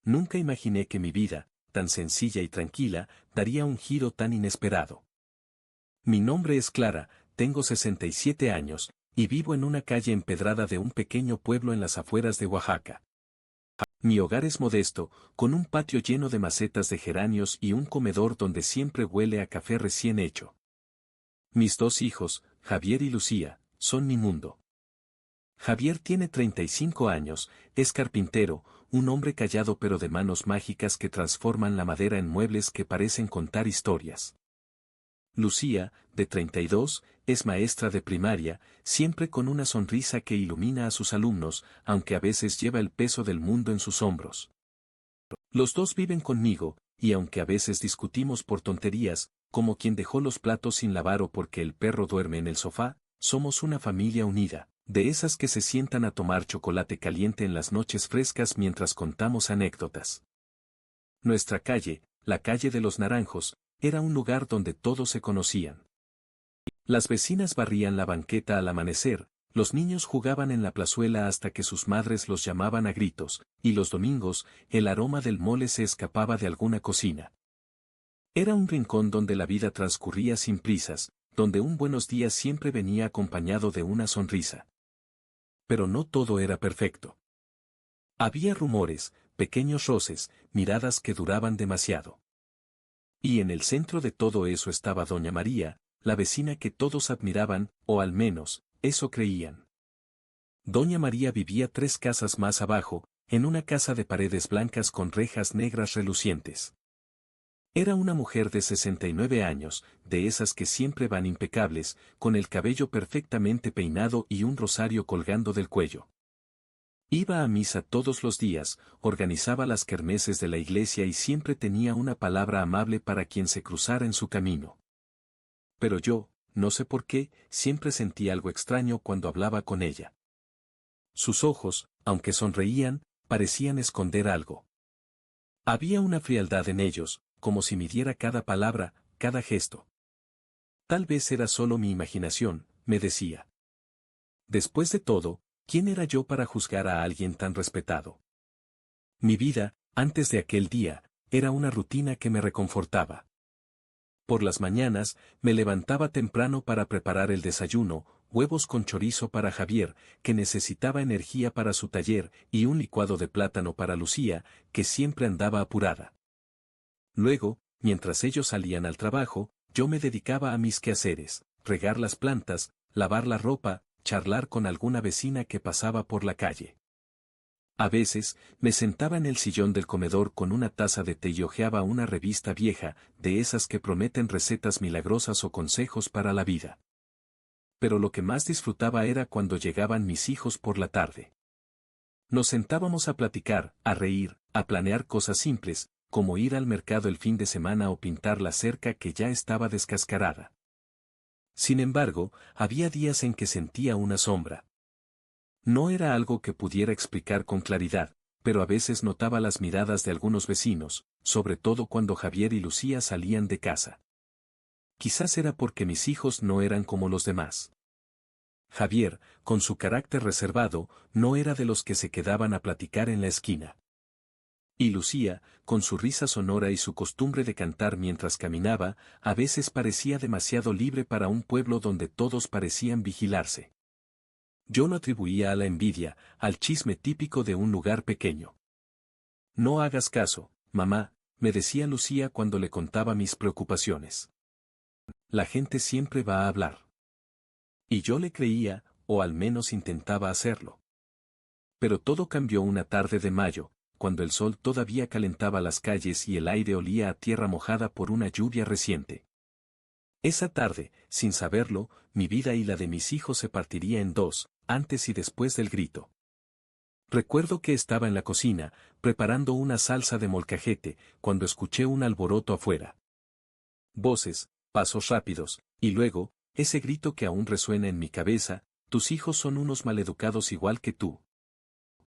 Nunca imaginé que mi vida, tan sencilla y tranquila, daría un giro tan inesperado. Mi nombre es Clara, tengo 67 años, y vivo en una calle empedrada de un pequeño pueblo en las afueras de Oaxaca. Mi hogar es modesto, con un patio lleno de macetas de geranios y un comedor donde siempre huele a café recién hecho. Mis dos hijos, Javier y Lucía, son mi mundo. Javier tiene 35 años, es carpintero, un hombre callado pero de manos mágicas que transforman la madera en muebles que parecen contar historias. Lucía, de 32, es maestra de primaria, siempre con una sonrisa que ilumina a sus alumnos, aunque a veces lleva el peso del mundo en sus hombros. Los dos viven conmigo, y aunque a veces discutimos por tonterías, como quien dejó los platos sin lavar o porque el perro duerme en el sofá, somos una familia unida, de esas que se sientan a tomar chocolate caliente en las noches frescas mientras contamos anécdotas. Nuestra calle, la calle de los Naranjos, era un lugar donde todos se conocían. Las vecinas barrían la banqueta al amanecer, los niños jugaban en la plazuela hasta que sus madres los llamaban a gritos, y los domingos, el aroma del mole se escapaba de alguna cocina. Era un rincón donde la vida transcurría sin prisas, donde un buenos días siempre venía acompañado de una sonrisa. Pero no todo era perfecto. Había rumores, pequeños roces, miradas que duraban demasiado. Y en el centro de todo eso estaba doña María, la vecina que todos admiraban, o al menos, eso creían. Doña María vivía 3 casas más abajo, en una casa de paredes blancas con rejas negras relucientes. Era una mujer de 69 años, de esas que siempre van impecables, con el cabello perfectamente peinado y un rosario colgando del cuello. Iba a misa todos los días, organizaba las kermeses de la iglesia y siempre tenía una palabra amable para quien se cruzara en su camino. Pero yo, no sé por qué, siempre sentí algo extraño cuando hablaba con ella. Sus ojos, aunque sonreían, parecían esconder algo. Había una frialdad en ellos, como si midiera cada palabra, cada gesto. Tal vez era solo mi imaginación, me decía. Después de todo, ¿quién era yo para juzgar a alguien tan respetado? Mi vida, antes de aquel día, era una rutina que me reconfortaba. Por las mañanas, me levantaba temprano para preparar el desayuno, huevos con chorizo para Javier, que necesitaba energía para su taller, y un licuado de plátano para Lucía, que siempre andaba apurada. Luego, mientras ellos salían al trabajo, yo me dedicaba a mis quehaceres, regar las plantas, lavar la ropa, charlar con alguna vecina que pasaba por la calle. A veces, me sentaba en el sillón del comedor con una taza de té y hojeaba una revista vieja, de esas que prometen recetas milagrosas o consejos para la vida. Pero lo que más disfrutaba era cuando llegaban mis hijos por la tarde. Nos sentábamos a platicar, a reír, a planear cosas simples, como ir al mercado el fin de semana o pintar la cerca que ya estaba descascarada. Sin embargo, había días en que sentía una sombra. No era algo que pudiera explicar con claridad, pero a veces notaba las miradas de algunos vecinos, sobre todo cuando Javier y Lucía salían de casa. Quizás era porque mis hijos no eran como los demás. Javier, con su carácter reservado, no era de los que se quedaban a platicar en la esquina. Y Lucía, con su risa sonora y su costumbre de cantar mientras caminaba, a veces parecía demasiado libre para un pueblo donde todos parecían vigilarse. Yo lo atribuía a la envidia, al chisme típico de un lugar pequeño. No hagas caso, mamá, me decía Lucía cuando le contaba mis preocupaciones. La gente siempre va a hablar. Y yo le creía, o al menos intentaba hacerlo. Pero todo cambió una tarde de mayo, cuando el sol todavía calentaba las calles y el aire olía a tierra mojada por una lluvia reciente. Esa tarde, sin saberlo, mi vida y la de mis hijos se partiría en dos, antes y después del grito. Recuerdo que estaba en la cocina, preparando una salsa de molcajete, cuando escuché un alboroto afuera. Voces, pasos rápidos, y luego, ese grito que aún resuena en mi cabeza: tus hijos son unos maleducados igual que tú.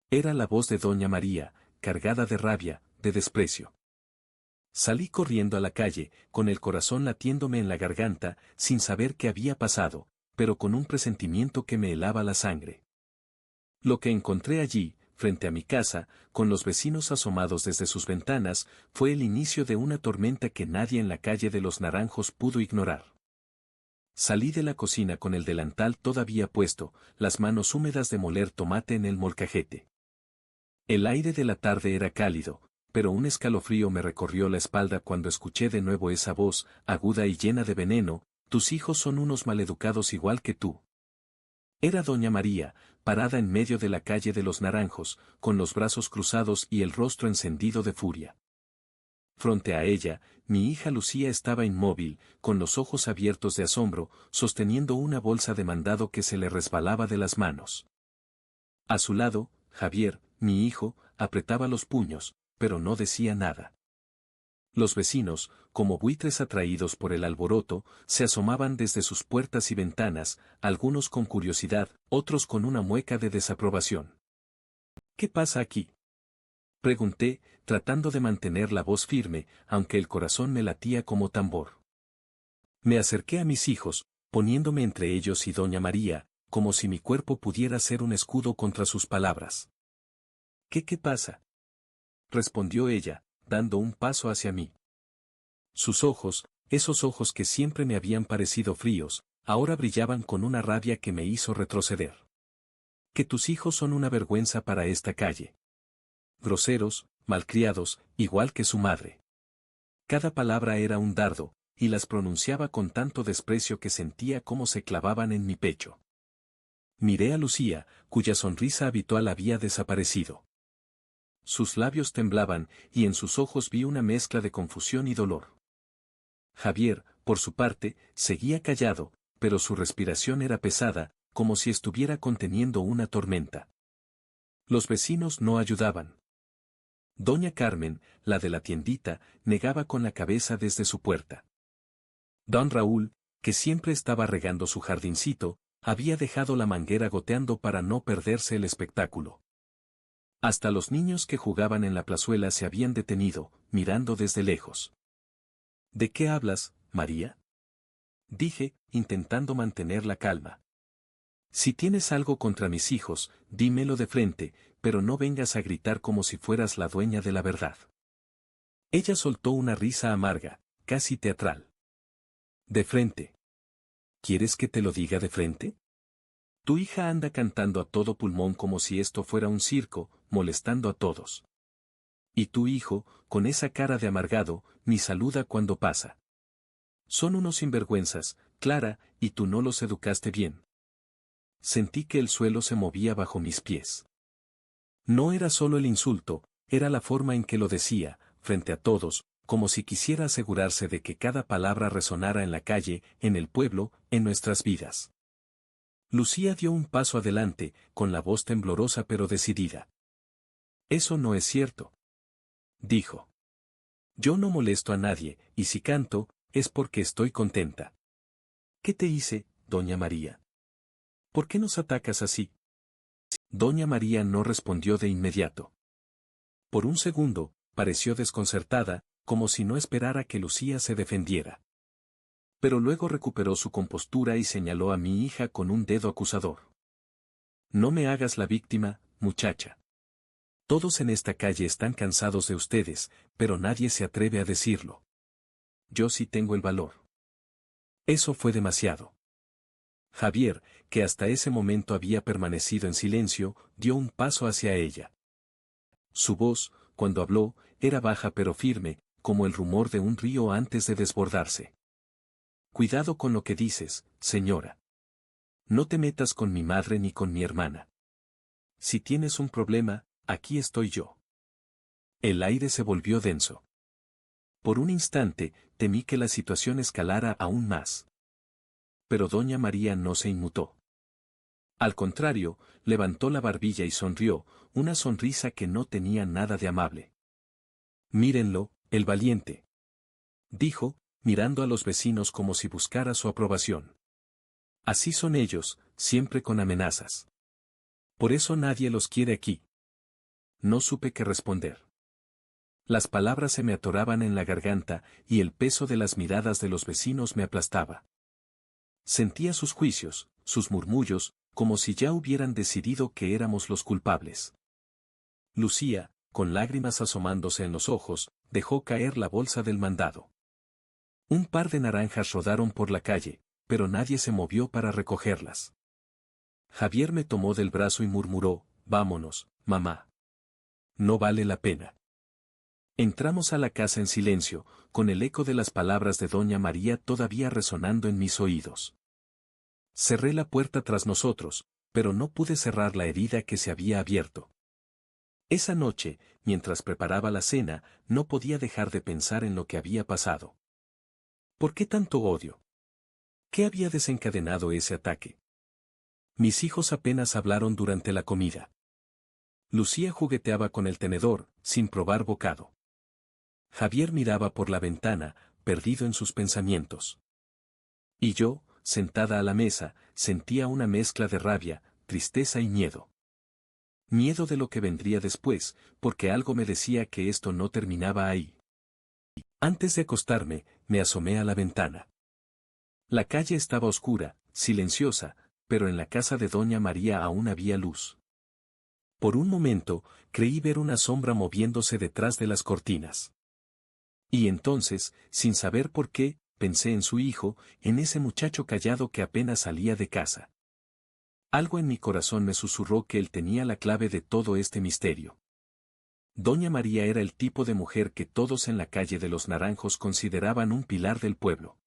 Era la voz de doña María, cargada de rabia, de desprecio. Salí corriendo a la calle, con el corazón latiéndome en la garganta, sin saber qué había pasado, pero con un presentimiento que me helaba la sangre. Lo que encontré allí frente a mi casa, con los vecinos asomados desde sus ventanas, fue el inicio de una tormenta que nadie en la calle de los Naranjos pudo ignorar. Salí de la cocina con el delantal todavía puesto, las manos húmedas de moler tomate en el molcajete. El aire de la tarde era cálido, pero un escalofrío me recorrió la espalda cuando escuché de nuevo esa voz, aguda y llena de veneno: tus hijos son unos maleducados igual que tú. Era doña María, parada en medio de la calle de los Naranjos, con los brazos cruzados y el rostro encendido de furia. Frente a ella, mi hija Lucía estaba inmóvil, con los ojos abiertos de asombro, sosteniendo una bolsa de mandado que se le resbalaba de las manos. A su lado, Javier, mi hijo, apretaba los puños, pero no decía nada. Los vecinos, como buitres atraídos por el alboroto, se asomaban desde sus puertas y ventanas, algunos con curiosidad, otros con una mueca de desaprobación. ¿Qué pasa aquí?, pregunté, tratando de mantener la voz firme, aunque el corazón me latía como tambor. Me acerqué a mis hijos, poniéndome entre ellos y doña María, como si mi cuerpo pudiera ser un escudo contra sus palabras. ¿Qué pasa?, respondió ella, dando un paso hacia mí. Sus ojos, esos ojos que siempre me habían parecido fríos, ahora brillaban con una rabia que me hizo retroceder. Que tus hijos son una vergüenza para esta calle. Groseros, malcriados, igual que su madre. Cada palabra era un dardo, y las pronunciaba con tanto desprecio que sentía cómo se clavaban en mi pecho. Miré a Lucía, cuya sonrisa habitual había desaparecido. Sus labios temblaban, y en sus ojos vi una mezcla de confusión y dolor. Javier, por su parte, seguía callado, pero su respiración era pesada, como si estuviera conteniendo una tormenta. Los vecinos no ayudaban. Doña Carmen, la de la tiendita, negaba con la cabeza desde su puerta. Don Raúl, que siempre estaba regando su jardincito, había dejado la manguera goteando para no perderse el espectáculo. Hasta los niños que jugaban en la plazuela se habían detenido, mirando desde lejos. ¿De qué hablas, María?, dije, intentando mantener la calma. Si tienes algo contra mis hijos, dímelo de frente, pero no vengas a gritar como si fueras la dueña de la verdad. Ella soltó una risa amarga, casi teatral. De frente. ¿Quieres que te lo diga de frente? Tu hija anda cantando a todo pulmón como si esto fuera un circo, molestando a todos. Y tu hijo, con esa cara de amargado, ni saluda cuando pasa. Son unos sinvergüenzas, Clara, y tú no los educaste bien. Sentí que el suelo se movía bajo mis pies. No era solo el insulto, era la forma en que lo decía, frente a todos, como si quisiera asegurarse de que cada palabra resonara en la calle, en el pueblo, en nuestras vidas. Lucía dio un paso adelante, con la voz temblorosa pero decidida. Eso no es cierto, dijo. Yo no molesto a nadie, y si canto, es porque estoy contenta. ¿Qué te hice, doña María? ¿Por qué nos atacas así? Doña María no respondió de inmediato. Por un segundo, pareció desconcertada, como si no esperara que Lucía se defendiera. Pero luego recuperó su compostura y señaló a mi hija con un dedo acusador. No me hagas la víctima, muchacha. Todos en esta calle están cansados de ustedes, pero nadie se atreve a decirlo. Yo sí tengo el valor. Eso fue demasiado. Javier, que hasta ese momento había permanecido en silencio, dio un paso hacia ella. Su voz, cuando habló, era baja pero firme, como el rumor de un río antes de desbordarse. Cuidado con lo que dices, señora. No te metas con mi madre ni con mi hermana. Si tienes un problema, aquí estoy yo. El aire se volvió denso. Por un instante, temí que la situación escalara aún más. Pero doña María no se inmutó. Al contrario, levantó la barbilla y sonrió, una sonrisa que no tenía nada de amable. Mírenlo, el valiente, dijo, mirando a los vecinos como si buscara su aprobación. Así son ellos, siempre con amenazas. Por eso nadie los quiere aquí. No supe qué responder. Las palabras se me atoraban en la garganta, y el peso de las miradas de los vecinos me aplastaba. Sentía sus juicios, sus murmullos, como si ya hubieran decidido que éramos los culpables. Lucía, con lágrimas asomándose en los ojos, dejó caer la bolsa del mandado. Un par de naranjas rodaron por la calle, pero nadie se movió para recogerlas. Javier me tomó del brazo y murmuró, vámonos, mamá. No vale la pena. Entramos a la casa en silencio, con el eco de las palabras de doña María todavía resonando en mis oídos. Cerré la puerta tras nosotros, pero no pude cerrar la herida que se había abierto. Esa noche, mientras preparaba la cena, no podía dejar de pensar en lo que había pasado. ¿Por qué tanto odio? ¿Qué había desencadenado ese ataque? Mis hijos apenas hablaron durante la comida. Lucía jugueteaba con el tenedor, sin probar bocado. Javier miraba por la ventana, perdido en sus pensamientos. Y yo, sentada a la mesa, sentía una mezcla de rabia, tristeza y miedo. Miedo de lo que vendría después, porque algo me decía que esto no terminaba ahí. Antes de acostarme, me asomé a la ventana. La calle estaba oscura, silenciosa, pero en la casa de doña María aún había luz. Por un momento, creí ver una sombra moviéndose detrás de las cortinas. Y entonces, sin saber por qué, pensé en su hijo, en ese muchacho callado que apenas salía de casa. Algo en mi corazón me susurró que él tenía la clave de todo este misterio. Doña María era el tipo de mujer que todos en la calle de los Naranjos consideraban un pilar del pueblo.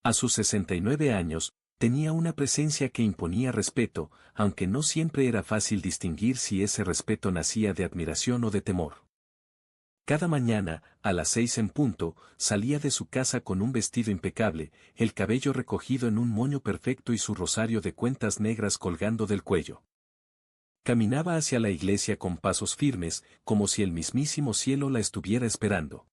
A sus 69 años, tenía una presencia que imponía respeto, aunque no siempre era fácil distinguir si ese respeto nacía de admiración o de temor. Cada mañana, a las 6 en punto, salía de su casa con un vestido impecable, el cabello recogido en un moño perfecto y su rosario de cuentas negras colgando del cuello. Caminaba hacia la iglesia con pasos firmes, como si el mismísimo cielo la estuviera esperando.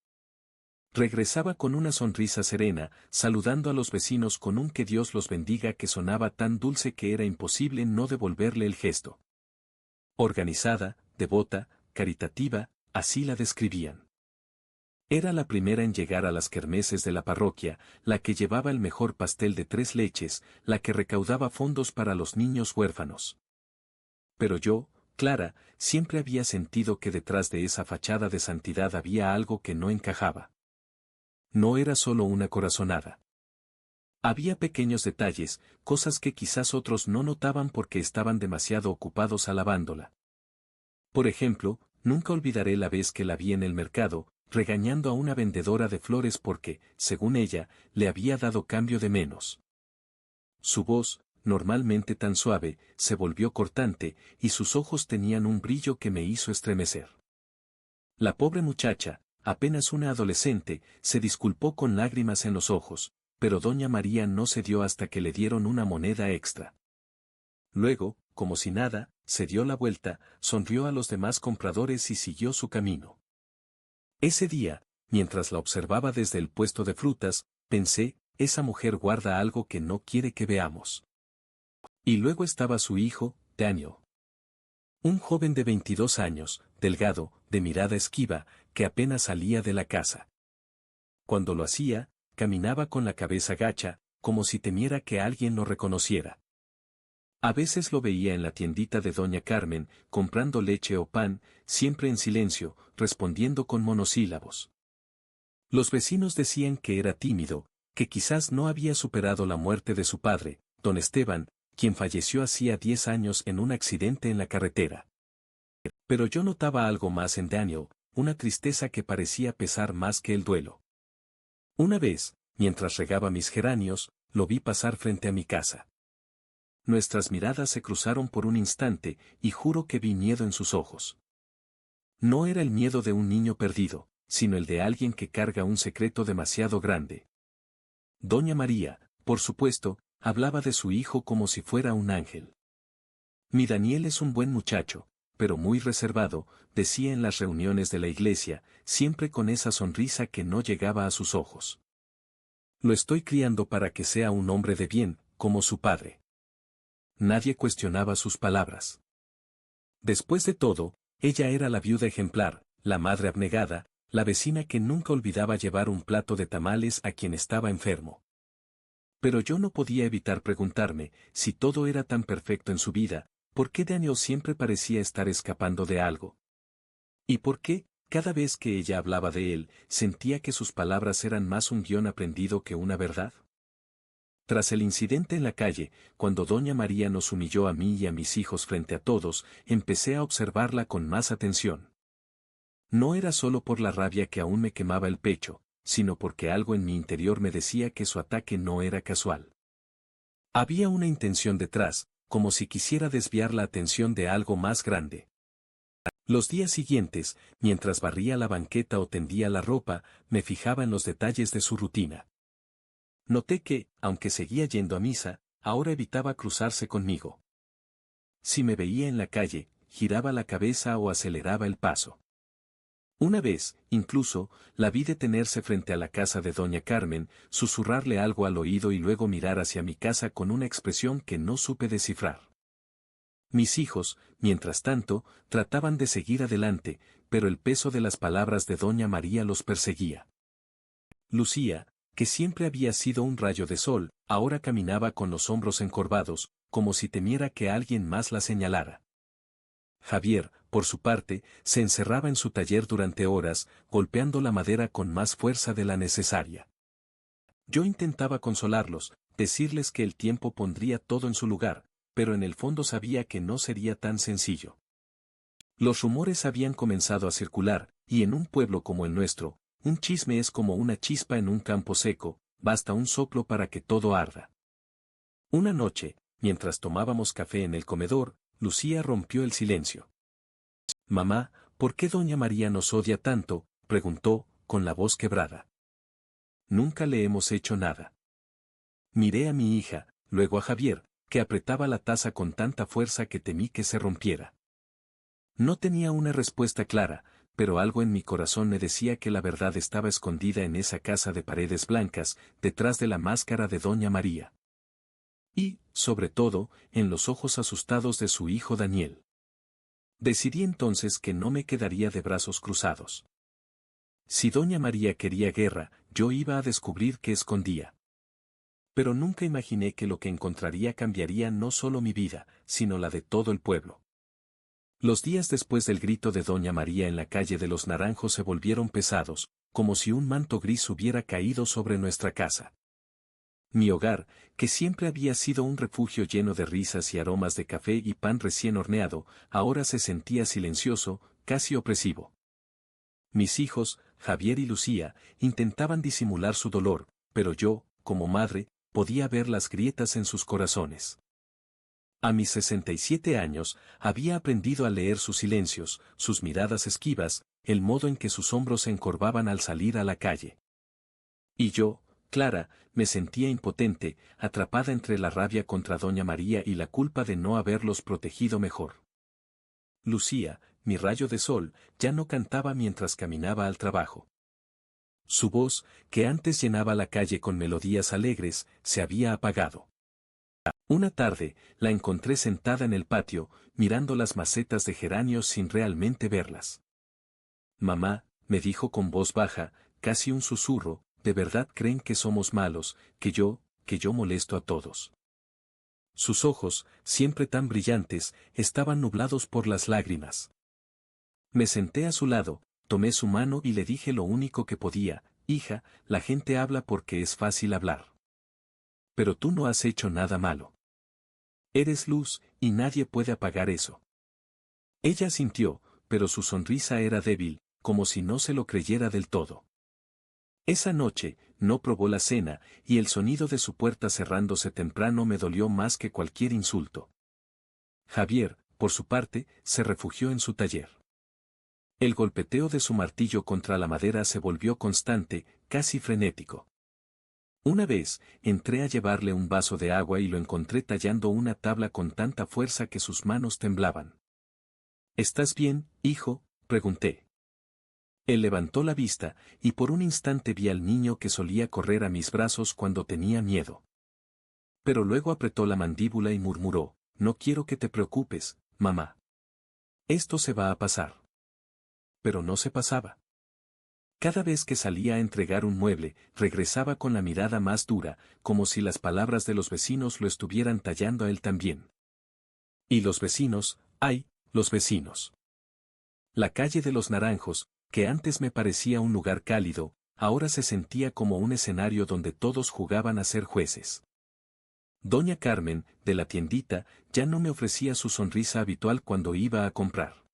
Regresaba con una sonrisa serena, saludando a los vecinos con un que Dios los bendiga que sonaba tan dulce que era imposible no devolverle el gesto. Organizada, devota, caritativa, así la describían. Era la primera en llegar a las kermeses de la parroquia, la que llevaba el mejor pastel de 3 leches, la que recaudaba fondos para los niños huérfanos. Pero yo, Clara, siempre había sentido que detrás de esa fachada de santidad había algo que no encajaba. No era solo una corazonada. Había pequeños detalles, cosas que quizás otros no notaban porque estaban demasiado ocupados alabándola. Por ejemplo, nunca olvidaré la vez que la vi en el mercado, regañando a una vendedora de flores porque, según ella, le había dado cambio de menos. Su voz, normalmente tan suave, se volvió cortante, y sus ojos tenían un brillo que me hizo estremecer. La pobre muchacha, apenas una adolescente, se disculpó con lágrimas en los ojos, pero doña María no cedió hasta que le dieron una moneda extra. Luego, como si nada, se dio la vuelta, sonrió a los demás compradores y siguió su camino. Ese día, mientras la observaba desde el puesto de frutas, pensé, esa mujer guarda algo que no quiere que veamos. Y luego estaba su hijo, Daniel. Un joven de 22 años, delgado, de mirada esquiva, que apenas salía de la casa. Cuando lo hacía, caminaba con la cabeza gacha, como si temiera que alguien lo reconociera. A veces lo veía en la tiendita de doña Carmen, comprando leche o pan, siempre en silencio, respondiendo con monosílabos. Los vecinos decían que era tímido, que quizás no había superado la muerte de su padre, don Esteban, quien falleció hacía 10 años en un accidente en la carretera. Pero yo notaba algo más en Daniel, una tristeza que parecía pesar más que el duelo. Una vez, mientras regaba mis geranios, lo vi pasar frente a mi casa. Nuestras miradas se cruzaron por un instante, y juro que vi miedo en sus ojos. No era el miedo de un niño perdido, sino el de alguien que carga un secreto demasiado grande. Doña María, por supuesto, hablaba de su hijo como si fuera un ángel. Mi Daniel es un buen muchacho, pero muy reservado, decía en las reuniones de la iglesia, siempre con esa sonrisa que no llegaba a sus ojos. Lo estoy criando para que sea un hombre de bien, como su padre. Nadie cuestionaba sus palabras. Después de todo, ella era la viuda ejemplar, la madre abnegada, la vecina que nunca olvidaba llevar un plato de tamales a quien estaba enfermo. Pero yo no podía evitar preguntarme, si todo era tan perfecto en su vida, ¿por qué Daniel siempre parecía estar escapando de algo? ¿Y por qué? Cada vez que ella hablaba de él, sentía que sus palabras eran más un guión aprendido que una verdad. Tras el incidente en la calle, cuando doña María nos humilló a mí y a mis hijos frente a todos, empecé a observarla con más atención. No era solo por la rabia que aún me quemaba el pecho, sino porque algo en mi interior me decía que su ataque no era casual. Había una intención detrás, como si quisiera desviar la atención de algo más grande. Los días siguientes, mientras barría la banqueta o tendía la ropa, me fijaba en los detalles de su rutina. Noté que, aunque seguía yendo a misa, ahora evitaba cruzarse conmigo. Si me veía en la calle, giraba la cabeza o aceleraba el paso. Una vez, incluso, la vi detenerse frente a la casa de doña Carmen, susurrarle algo al oído y luego mirar hacia mi casa con una expresión que no supe descifrar. Mis hijos, mientras tanto, trataban de seguir adelante, pero el peso de las palabras de doña María los perseguía. Lucía, que siempre había sido un rayo de sol, ahora caminaba con los hombros encorvados, como si temiera que alguien más la señalara. Javier, por su parte, se encerraba en su taller durante horas, golpeando la madera con más fuerza de la necesaria. Yo intentaba consolarlos, decirles que el tiempo pondría todo en su lugar, pero en el fondo sabía que no sería tan sencillo. Los rumores habían comenzado a circular, y en un pueblo como el nuestro, un chisme es como una chispa en un campo seco, basta un soplo para que todo arda. Una noche, mientras tomábamos café en el comedor, Lucía rompió el silencio. «Mamá, ¿por qué doña María nos odia tanto?», preguntó, con la voz quebrada. «Nunca le hemos hecho nada». Miré a mi hija, luego a Javier, que apretaba la taza con tanta fuerza que temí que se rompiera. No tenía una respuesta clara, pero algo en mi corazón me decía que la verdad estaba escondida en esa casa de paredes blancas, detrás de la máscara de doña María. Y, sobre todo, en los ojos asustados de su hijo Daniel. Decidí entonces que no me quedaría de brazos cruzados. Si doña María quería guerra, yo iba a descubrir qué escondía. Pero nunca imaginé que lo que encontraría cambiaría no solo mi vida, sino la de todo el pueblo. Los días después del grito de doña María en la calle de los Naranjos se volvieron pesados, como si un manto gris hubiera caído sobre nuestra casa. Mi hogar, que siempre había sido un refugio lleno de risas y aromas de café y pan recién horneado, ahora se sentía silencioso, casi opresivo. Mis hijos, Javier y Lucía, intentaban disimular su dolor, pero yo, como madre, podía ver las grietas en sus corazones. A mis 67 años, había aprendido a leer sus silencios, sus miradas esquivas, el modo en que sus hombros se encorvaban al salir a la calle. Y yo, Clara, me sentía impotente, atrapada entre la rabia contra doña María y la culpa de no haberlos protegido mejor. Lucía, mi rayo de sol, ya no cantaba mientras caminaba al trabajo. Su voz, que antes llenaba la calle con melodías alegres, se había apagado. Una tarde, la encontré sentada en el patio, mirando las macetas de geranios sin realmente verlas. «Mamá», me dijo con voz baja, casi un susurro, «¿de verdad creen que somos malos, que yo molesto a todos?». Sus ojos, siempre tan brillantes, estaban nublados por las lágrimas. Me senté a su lado, tomé su mano y le dije lo único que podía: «Hija, la gente habla porque es fácil hablar. Pero tú no has hecho nada malo. Eres luz, y nadie puede apagar eso». Ella asintió, pero su sonrisa era débil, como si no se lo creyera del todo. Esa noche, no probó la cena, y el sonido de su puerta cerrándose temprano me dolió más que cualquier insulto. Javier, por su parte, se refugió en su taller. El golpeteo de su martillo contra la madera se volvió constante, casi frenético. Una vez, entré a llevarle un vaso de agua y lo encontré tallando una tabla con tanta fuerza que sus manos temblaban. «¿Estás bien, hijo?», pregunté. Él levantó la vista, y por un instante vi al niño que solía correr a mis brazos cuando tenía miedo. Pero luego apretó la mandíbula y murmuró: «No quiero que te preocupes, mamá. Esto se va a pasar». Pero no se pasaba. Cada vez que salía a entregar un mueble, regresaba con la mirada más dura, como si las palabras de los vecinos lo estuvieran tallando a él también. Y los vecinos, ¡ay, los vecinos! La calle de los Naranjos, que antes me parecía un lugar cálido, ahora se sentía como un escenario donde todos jugaban a ser jueces. Doña Carmen, de la tiendita, ya no me ofrecía su sonrisa habitual cuando iba a comprar.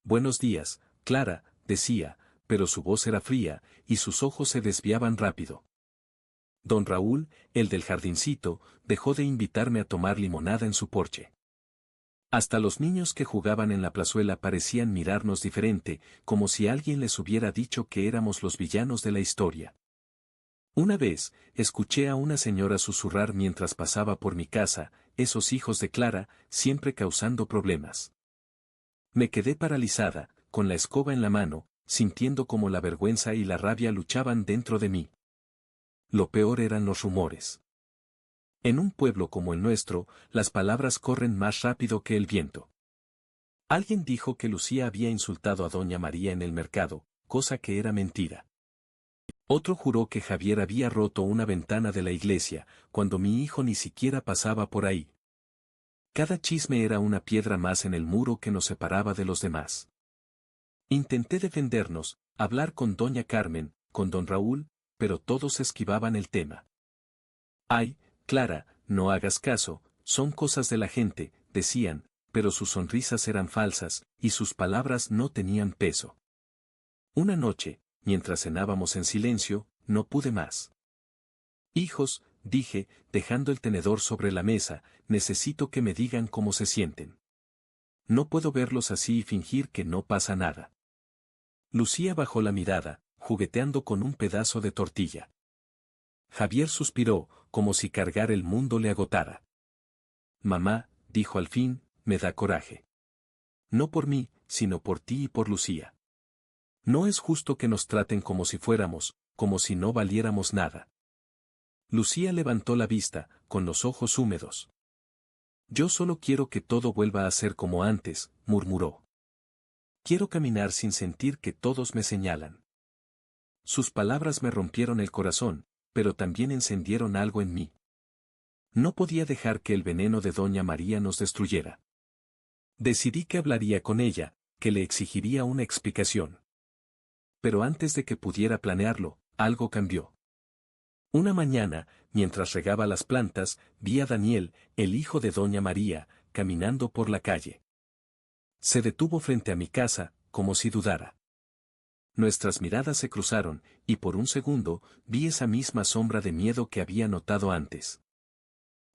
Buenos días, Clara, decía, pero su voz era fría, y sus ojos se desviaban rápido. Don Raúl, el del jardincito, dejó de invitarme a tomar limonada en su porche. Hasta los niños que jugaban en la plazuela parecían mirarnos diferente, como si alguien les hubiera dicho que éramos los villanos de la historia. Una vez, escuché a una señora susurrar mientras pasaba por mi casa, esos hijos de Clara, siempre causando problemas. Me quedé paralizada, con la escoba en la mano, sintiendo como la vergüenza y la rabia luchaban dentro de mí. Lo peor eran los rumores. En un pueblo como el nuestro, las palabras corren más rápido que el viento. Alguien dijo que Lucía había insultado a doña María en el mercado, cosa que era mentira. Otro juró que Javier había roto una ventana de la iglesia, cuando mi hijo ni siquiera pasaba por ahí. Cada chisme era una piedra más en el muro que nos separaba de los demás. Intenté defendernos, hablar con doña Carmen, con don Raúl, pero todos esquivaban el tema. Ay, Clara, no hagas caso, son cosas de la gente, decían, pero sus sonrisas eran falsas, y sus palabras no tenían peso. Una noche, mientras cenábamos en silencio, no pude más. Hijos, dije, dejando el tenedor sobre la mesa, necesito que me digan cómo se sienten. No puedo verlos así y fingir que no pasa nada. Lucía bajó la mirada, jugueteando con un pedazo de tortilla. Javier suspiró, como si cargar el mundo le agotara. Mamá, dijo al fin, me da coraje. No por mí, sino por ti y por Lucía. No es justo que nos traten como si fuéramos, como si no valiéramos nada. Lucía levantó la vista, con los ojos húmedos. Yo solo quiero que todo vuelva a ser como antes, murmuró. Quiero caminar sin sentir que todos me señalan. Sus palabras me rompieron el corazón, pero también encendieron algo en mí. No podía dejar que el veneno de doña María nos destruyera. Decidí que hablaría con ella, que le exigiría una explicación. Pero antes de que pudiera planearlo, algo cambió. Una mañana, mientras regaba las plantas, vi a Daniel, el hijo de doña María, caminando por la calle. Se detuvo frente a mi casa, como si dudara. Nuestras miradas se cruzaron, y por un segundo, vi esa misma sombra de miedo que había notado antes.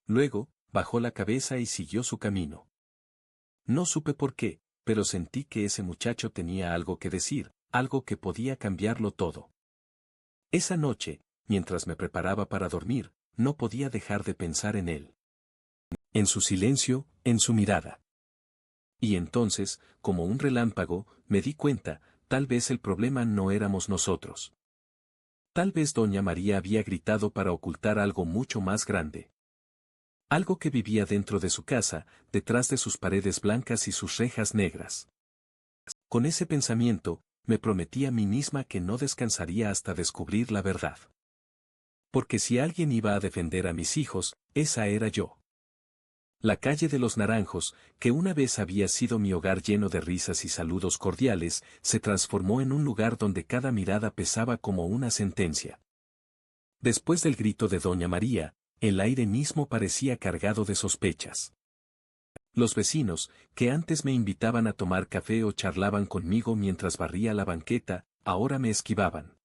Luego, bajó la cabeza y siguió su camino. No supe por qué, pero sentí que ese muchacho tenía algo que decir, algo que podía cambiarlo todo. Esa noche, mientras me preparaba para dormir, no podía dejar de pensar en él. En su silencio, en su mirada. Y entonces, como un relámpago, me di cuenta, tal vez el problema no éramos nosotros. Tal vez doña María había gritado para ocultar algo mucho más grande. Algo que vivía dentro de su casa, detrás de sus paredes blancas y sus rejas negras. Con ese pensamiento, me prometí a mí misma que no descansaría hasta descubrir la verdad. Porque si alguien iba a defender a mis hijos, esa era yo. La calle de los Naranjos, que una vez había sido mi hogar lleno de risas y saludos cordiales, se transformó en un lugar donde cada mirada pesaba como una sentencia. Después del grito de doña María, el aire mismo parecía cargado de sospechas. Los vecinos, que antes me invitaban a tomar café o charlaban conmigo mientras barría la banqueta, ahora me esquivaban.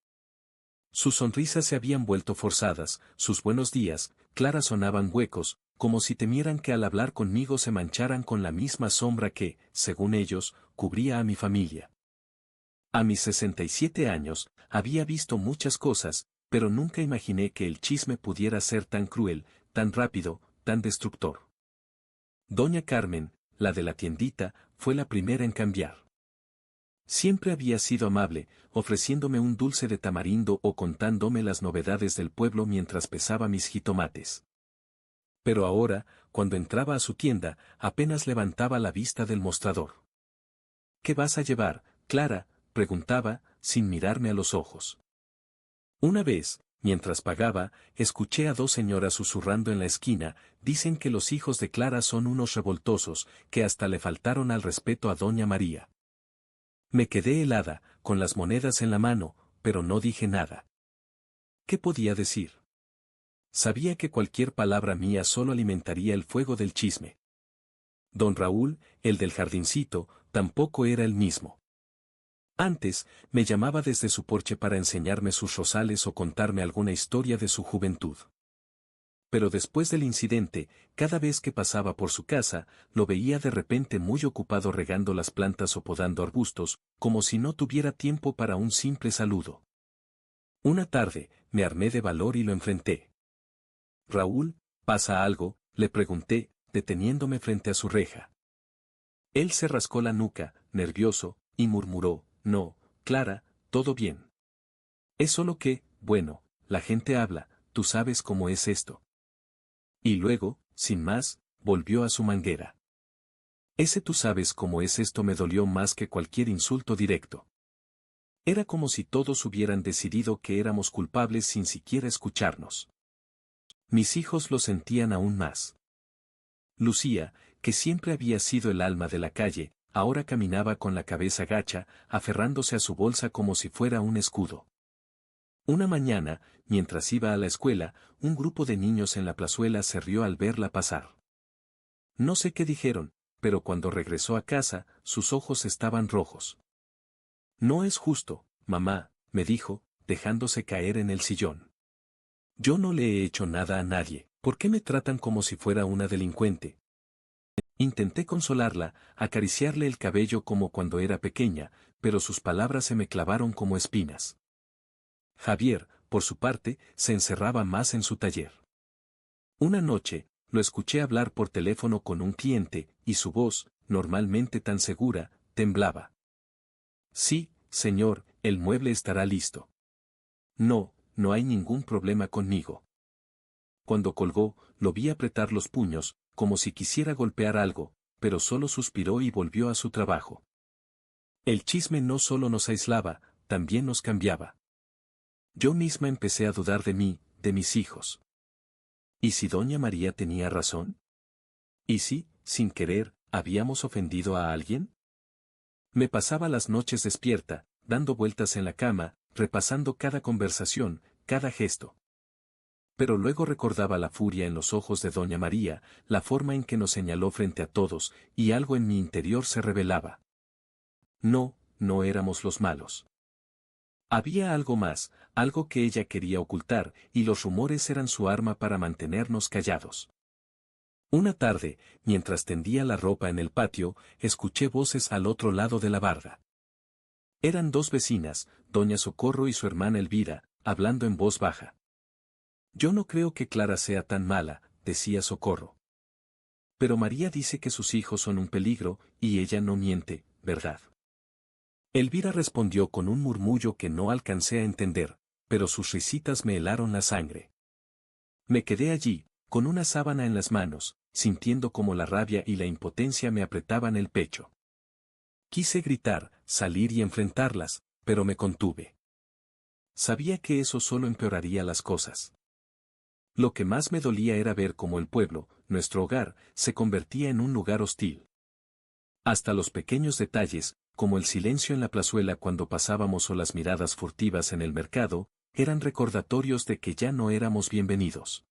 Sus sonrisas se habían vuelto forzadas, sus buenos días, Clara sonaban huecos, como si temieran que al hablar conmigo se mancharan con la misma sombra que, según ellos, cubría a mi familia. A mis 67 años, había visto muchas cosas, pero nunca imaginé que el chisme pudiera ser tan cruel, tan rápido, tan destructor. Doña Carmen, la de la tiendita, fue la primera en cambiar. Siempre había sido amable, ofreciéndome un dulce de tamarindo o contándome las novedades del pueblo mientras pesaba mis jitomates. Pero ahora, cuando entraba a su tienda, apenas levantaba la vista del mostrador. ¿Qué vas a llevar, Clara?, preguntaba, sin mirarme a los ojos. Una vez, mientras pagaba, escuché a dos señoras susurrando en la esquina, dicen que los hijos de Clara son unos revoltosos, que hasta le faltaron al respeto a doña María. Me quedé helada, con las monedas en la mano, pero no dije nada. ¿Qué podía decir? Sabía que cualquier palabra mía solo alimentaría el fuego del chisme. Don Raúl, el del jardincito, tampoco era el mismo. Antes, me llamaba desde su porche para enseñarme sus rosales o contarme alguna historia de su juventud. Pero después del incidente, cada vez que pasaba por su casa, lo veía de repente muy ocupado regando las plantas o podando arbustos, como si no tuviera tiempo para un simple saludo. Una tarde, me armé de valor y lo enfrenté. Raúl, ¿pasa algo?, le pregunté, deteniéndome frente a su reja. Él se rascó la nuca, nervioso, y murmuró, no, Clara, todo bien. Es solo que, bueno, la gente habla, tú sabes cómo es esto. Y luego, sin más, volvió a su manguera. Ese tú sabes cómo es esto me dolió más que cualquier insulto directo. Era como si todos hubieran decidido que éramos culpables sin siquiera escucharnos. Mis hijos lo sentían aún más. Lucía, que siempre había sido el alma de la calle, ahora caminaba con la cabeza gacha, aferrándose a su bolsa como si fuera un escudo. Una mañana, mientras iba a la escuela, un grupo de niños en la plazuela se rió al verla pasar. No sé qué dijeron, pero cuando regresó a casa, sus ojos estaban rojos. No es justo, mamá, me dijo, dejándose caer en el sillón. Yo no le he hecho nada a nadie, ¿por qué me tratan como si fuera una delincuente? Intenté consolarla, acariciarle el cabello como cuando era pequeña, pero sus palabras se me clavaron como espinas. Javier, por su parte, se encerraba más en su taller. Una noche, lo escuché hablar por teléfono con un cliente, y su voz, normalmente tan segura, temblaba. Sí, señor, el mueble estará listo. No, no hay ningún problema conmigo. Cuando colgó, lo vi apretar los puños, como si quisiera golpear algo, pero solo suspiró y volvió a su trabajo. El chisme no solo nos aislaba, también nos cambiaba. Yo misma empecé a dudar de mí, de mis hijos. ¿Y si doña María tenía razón? ¿Y si, sin querer, habíamos ofendido a alguien? Me pasaba las noches despierta, dando vueltas en la cama, repasando cada conversación, cada gesto. Pero luego recordaba la furia en los ojos de doña María, la forma en que nos señaló frente a todos, y algo en mi interior se rebelaba. No, no éramos los malos. Había algo más, algo que ella quería ocultar, y los rumores eran su arma para mantenernos callados. Una tarde, mientras tendía la ropa en el patio, escuché voces al otro lado de la barda. Eran dos vecinas, doña Socorro y su hermana Elvira, hablando en voz baja. Yo no creo que Clara sea tan mala, decía Socorro. Pero María dice que sus hijos son un peligro, y ella no miente, ¿verdad? Elvira respondió con un murmullo que no alcancé a entender, pero sus risitas me helaron la sangre. Me quedé allí, con una sábana en las manos, sintiendo como la rabia y la impotencia me apretaban el pecho. Quise gritar, salir y enfrentarlas, pero me contuve. Sabía que eso solo empeoraría las cosas. Lo que más me dolía era ver cómo el pueblo, nuestro hogar, se convertía en un lugar hostil. Hasta los pequeños detalles, como el silencio en la plazuela cuando pasábamos o las miradas furtivas en el mercado, eran recordatorios de que ya no éramos bienvenidos.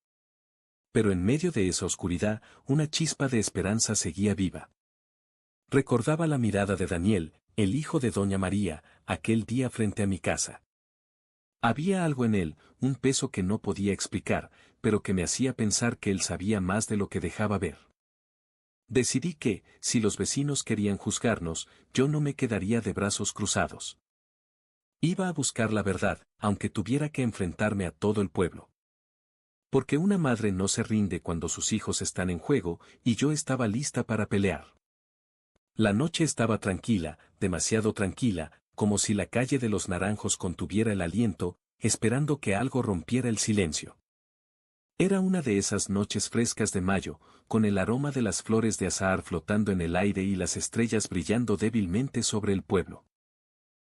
Pero en medio de esa oscuridad, una chispa de esperanza seguía viva. Recordaba la mirada de Daniel, el hijo de doña María, aquel día frente a mi casa. Había algo en él, un peso que no podía explicar, pero que me hacía pensar que él sabía más de lo que dejaba ver. Decidí que, si los vecinos querían juzgarnos, yo no me quedaría de brazos cruzados. Iba a buscar la verdad, aunque tuviera que enfrentarme a todo el pueblo. Porque una madre no se rinde cuando sus hijos están en juego, y yo estaba lista para pelear. La noche estaba tranquila, demasiado tranquila, como si la calle de los Naranjos contuviera el aliento, esperando que algo rompiera el silencio. Era una de esas noches frescas de mayo, con el aroma de las flores de azahar flotando en el aire y las estrellas brillando débilmente sobre el pueblo.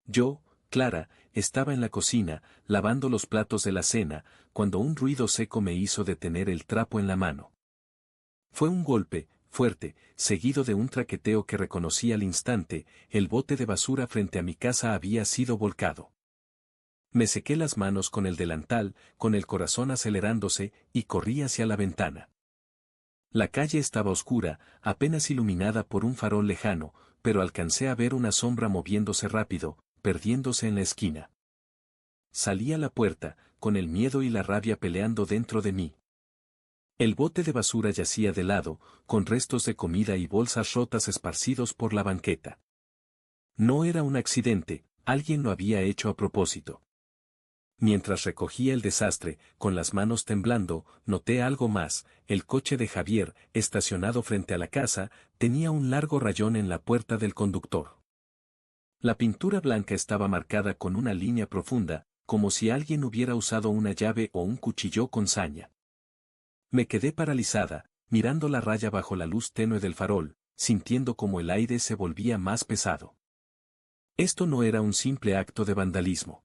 Yo, Clara, estaba en la cocina, lavando los platos de la cena, cuando un ruido seco me hizo detener el trapo en la mano. Fue un golpe, fuerte, seguido de un traqueteo que reconocí al instante, el bote de basura frente a mi casa había sido volcado. Me sequé las manos con el delantal, con el corazón acelerándose, y corrí hacia la ventana. La calle estaba oscura, apenas iluminada por un farol lejano, pero alcancé a ver una sombra moviéndose rápido, perdiéndose en la esquina. Salí a la puerta, con el miedo y la rabia peleando dentro de mí. El bote de basura yacía de lado, con restos de comida y bolsas rotas esparcidos por la banqueta. No era un accidente, alguien lo había hecho a propósito. Mientras recogía el desastre, con las manos temblando, noté algo más: el coche de Javier, estacionado frente a la casa, tenía un largo rayón en la puerta del conductor. La pintura blanca estaba marcada con una línea profunda, como si alguien hubiera usado una llave o un cuchillo con saña. Me quedé paralizada, mirando la raya bajo la luz tenue del farol, sintiendo como el aire se volvía más pesado. Esto no era un simple acto de vandalismo.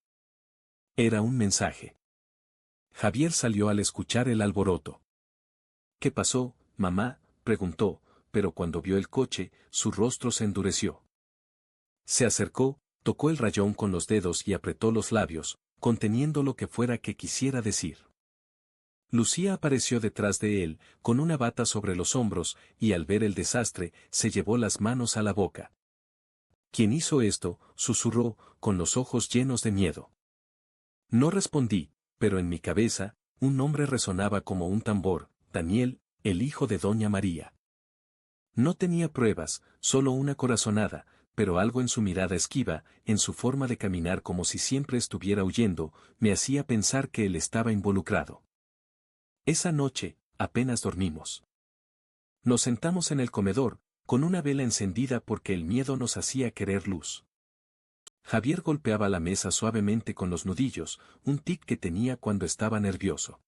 Era un mensaje. Javier salió al escuchar el alboroto. ¿Qué pasó, mamá?, preguntó, pero cuando vio el coche, su rostro se endureció. Se acercó, tocó el rayón con los dedos y apretó los labios, conteniendo lo que fuera que quisiera decir. Lucía apareció detrás de él, con una bata sobre los hombros, y al ver el desastre, se llevó las manos a la boca. ¿Quién hizo esto?, susurró, con los ojos llenos de miedo. No respondí, pero en mi cabeza, un nombre resonaba como un tambor: Daniel, el hijo de Doña María. No tenía pruebas, solo una corazonada, pero algo en su mirada esquiva, en su forma de caminar como si siempre estuviera huyendo, me hacía pensar que él estaba involucrado. Esa noche, apenas dormimos. Nos sentamos en el comedor, con una vela encendida porque el miedo nos hacía querer luz. Javier golpeaba la mesa suavemente con los nudillos, un tic que tenía cuando estaba nervioso.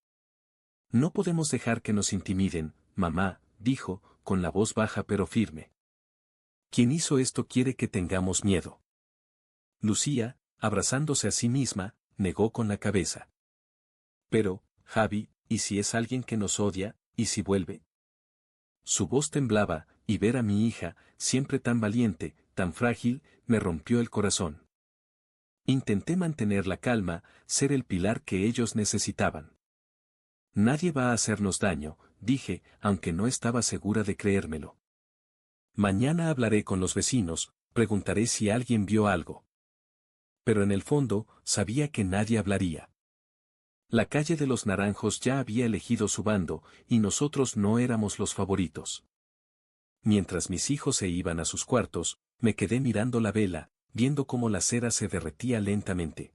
No podemos dejar que nos intimiden, mamá, dijo, con la voz baja pero firme. Quien hizo esto quiere que tengamos miedo. Lucía, abrazándose a sí misma, negó con la cabeza. Pero, Javi, ¿y si es alguien que nos odia, y si vuelve? Su voz temblaba, y ver a mi hija, siempre tan valiente, tan frágil, me rompió el corazón. Intenté mantener la calma, ser el pilar que ellos necesitaban. Nadie va a hacernos daño, dije, aunque no estaba segura de creérmelo. Mañana hablaré con los vecinos, preguntaré si alguien vio algo. Pero en el fondo, sabía que nadie hablaría. La calle de los Naranjos ya había elegido su bando, y nosotros no éramos los favoritos. Mientras mis hijos se iban a sus cuartos, me quedé mirando la vela, viendo cómo la cera se derretía lentamente.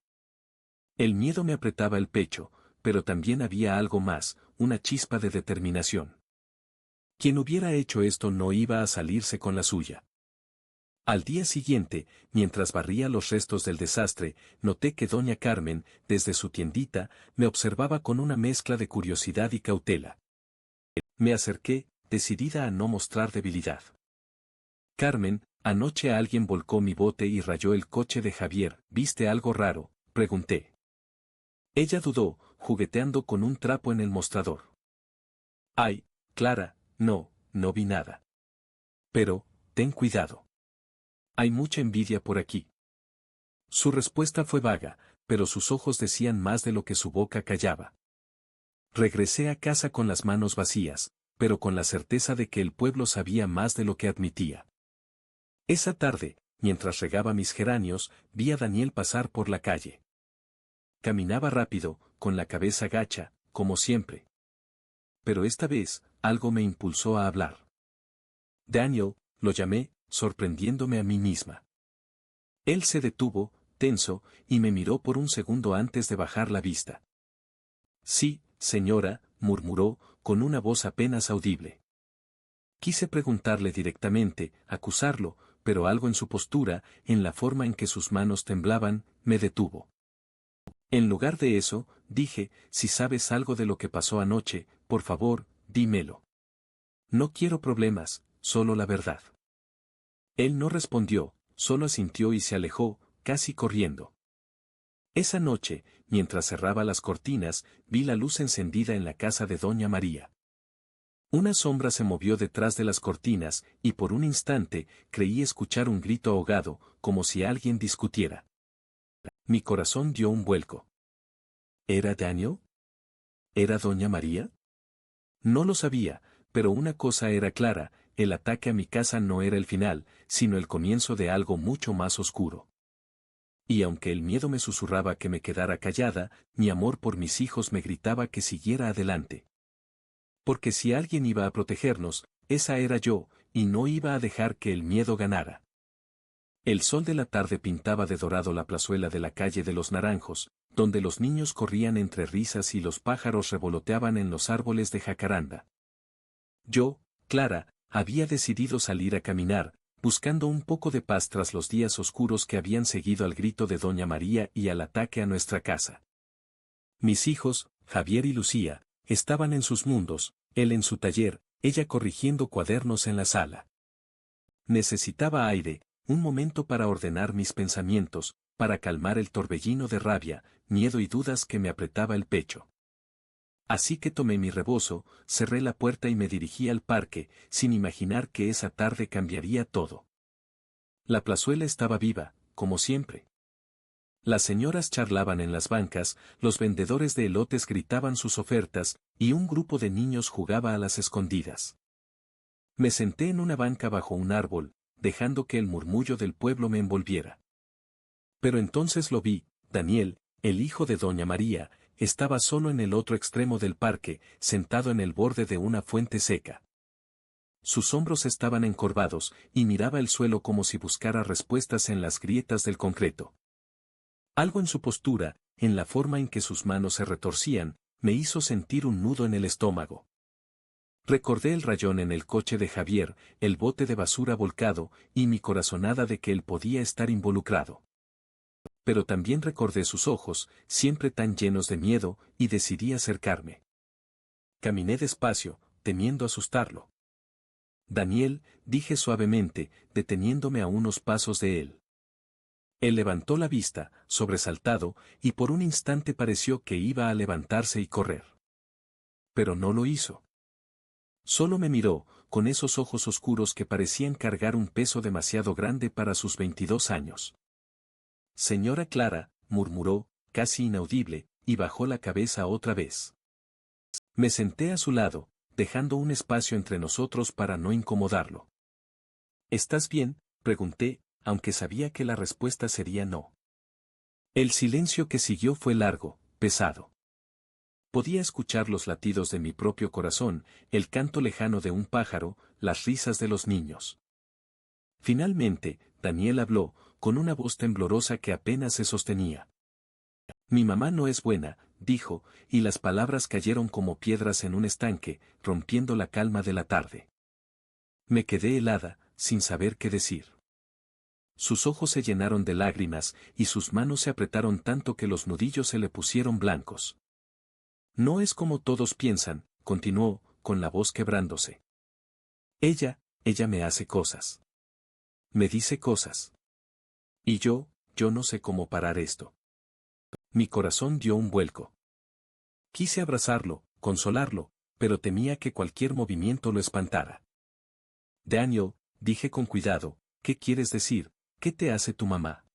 El miedo me apretaba el pecho, pero también había algo más, una chispa de determinación. Quien hubiera hecho esto no iba a salirse con la suya. Al día siguiente, mientras barría los restos del desastre, noté que doña Carmen, desde su tiendita, me observaba con una mezcla de curiosidad y cautela. Me acerqué, decidida a no mostrar debilidad. Carmen, anoche alguien volcó mi bote y rayó el coche de Javier. ¿Viste algo raro?, pregunté. Ella dudó, jugueteando con un trapo en el mostrador. Ay, Clara, no vi nada. Pero, ten cuidado. Hay mucha envidia por aquí. Su respuesta fue vaga, pero sus ojos decían más de lo que su boca callaba. Regresé a casa con las manos vacías, pero con la certeza de que el pueblo sabía más de lo que admitía. Esa tarde, mientras regaba mis geranios, vi a Daniel pasar por la calle. Caminaba rápido, con la cabeza gacha, como siempre. Pero esta vez, algo me impulsó a hablar. Daniel, lo llamé, sorprendiéndome a mí misma. Él se detuvo, tenso, y me miró por un segundo antes de bajar la vista. Sí, señora, murmuró, con una voz apenas audible. Quise preguntarle directamente, acusarlo, pero algo en su postura, en la forma en que sus manos temblaban, me detuvo. En lugar de eso, dije, si sabes algo de lo que pasó anoche, por favor, dímelo. No quiero problemas, solo la verdad. Él no respondió, solo asintió y se alejó, casi corriendo. Esa noche, mientras cerraba las cortinas, vi la luz encendida en la casa de Doña María. Una sombra se movió detrás de las cortinas, y por un instante creí escuchar un grito ahogado, como si alguien discutiera. Mi corazón dio un vuelco. ¿Era Daniel? ¿Era Doña María? No lo sabía, pero una cosa era clara, el ataque a mi casa no era el final, sino el comienzo de algo mucho más oscuro. Y aunque el miedo me susurraba que me quedara callada, mi amor por mis hijos me gritaba que siguiera adelante. Porque si alguien iba a protegernos, esa era yo, y no iba a dejar que el miedo ganara. El sol de la tarde pintaba de dorado la plazuela de la calle de los Naranjos, donde los niños corrían entre risas y los pájaros revoloteaban en los árboles de jacaranda. Yo, Clara, había decidido salir a caminar, buscando un poco de paz tras los días oscuros que habían seguido al grito de Doña María y al ataque a nuestra casa. Mis hijos, Javier y Lucía, estaban en sus mundos, él en su taller, ella corrigiendo cuadernos en la sala. Necesitaba aire, un momento para ordenar mis pensamientos, para calmar el torbellino de rabia, miedo y dudas que me apretaba el pecho. Así que tomé mi rebozo, cerré la puerta y me dirigí al parque, sin imaginar que esa tarde cambiaría todo. La plazuela estaba viva, como siempre. Las señoras charlaban en las bancas, los vendedores de elotes gritaban sus ofertas, y un grupo de niños jugaba a las escondidas. Me senté en una banca bajo un árbol, dejando que el murmullo del pueblo me envolviera. Pero entonces lo vi, Daniel, el hijo de Doña María, estaba solo en el otro extremo del parque, sentado en el borde de una fuente seca. Sus hombros estaban encorvados, y miraba el suelo como si buscara respuestas en las grietas del concreto. Algo en su postura, en la forma en que sus manos se retorcían, me hizo sentir un nudo en el estómago. Recordé el rayón en el coche de Javier, el bote de basura volcado, y mi corazonada de que él podía estar involucrado. Pero también recordé sus ojos, siempre tan llenos de miedo, y decidí acercarme. Caminé despacio, temiendo asustarlo. Daniel, dije suavemente, deteniéndome a unos pasos de él. Él levantó la vista, sobresaltado, y por un instante pareció que iba a levantarse y correr. Pero no lo hizo. Solo me miró, con esos ojos oscuros que parecían cargar un peso demasiado grande para sus 22 años. Señora Clara, murmuró, casi inaudible, y bajó la cabeza otra vez. Me senté a su lado, dejando un espacio entre nosotros para no incomodarlo. ¿Estás bien?, pregunté, aunque sabía que la respuesta sería no. El silencio que siguió fue largo, pesado. Podía escuchar los latidos de mi propio corazón, el canto lejano de un pájaro, las risas de los niños. Finalmente, Daniel habló, con una voz temblorosa que apenas se sostenía. Mi mamá no es buena, dijo, y las palabras cayeron como piedras en un estanque, rompiendo la calma de la tarde. Me quedé helada, sin saber qué decir. Sus ojos se llenaron de lágrimas, y sus manos se apretaron tanto que los nudillos se le pusieron blancos. No es como todos piensan, continuó, con la voz quebrándose. Ella me hace cosas. Me dice cosas. Y yo no sé cómo parar esto. Mi corazón dio un vuelco. Quise abrazarlo, consolarlo, pero temía que cualquier movimiento lo espantara. Daniel, dije con cuidado, ¿qué quieres decir? ¿Qué te hace tu mamá?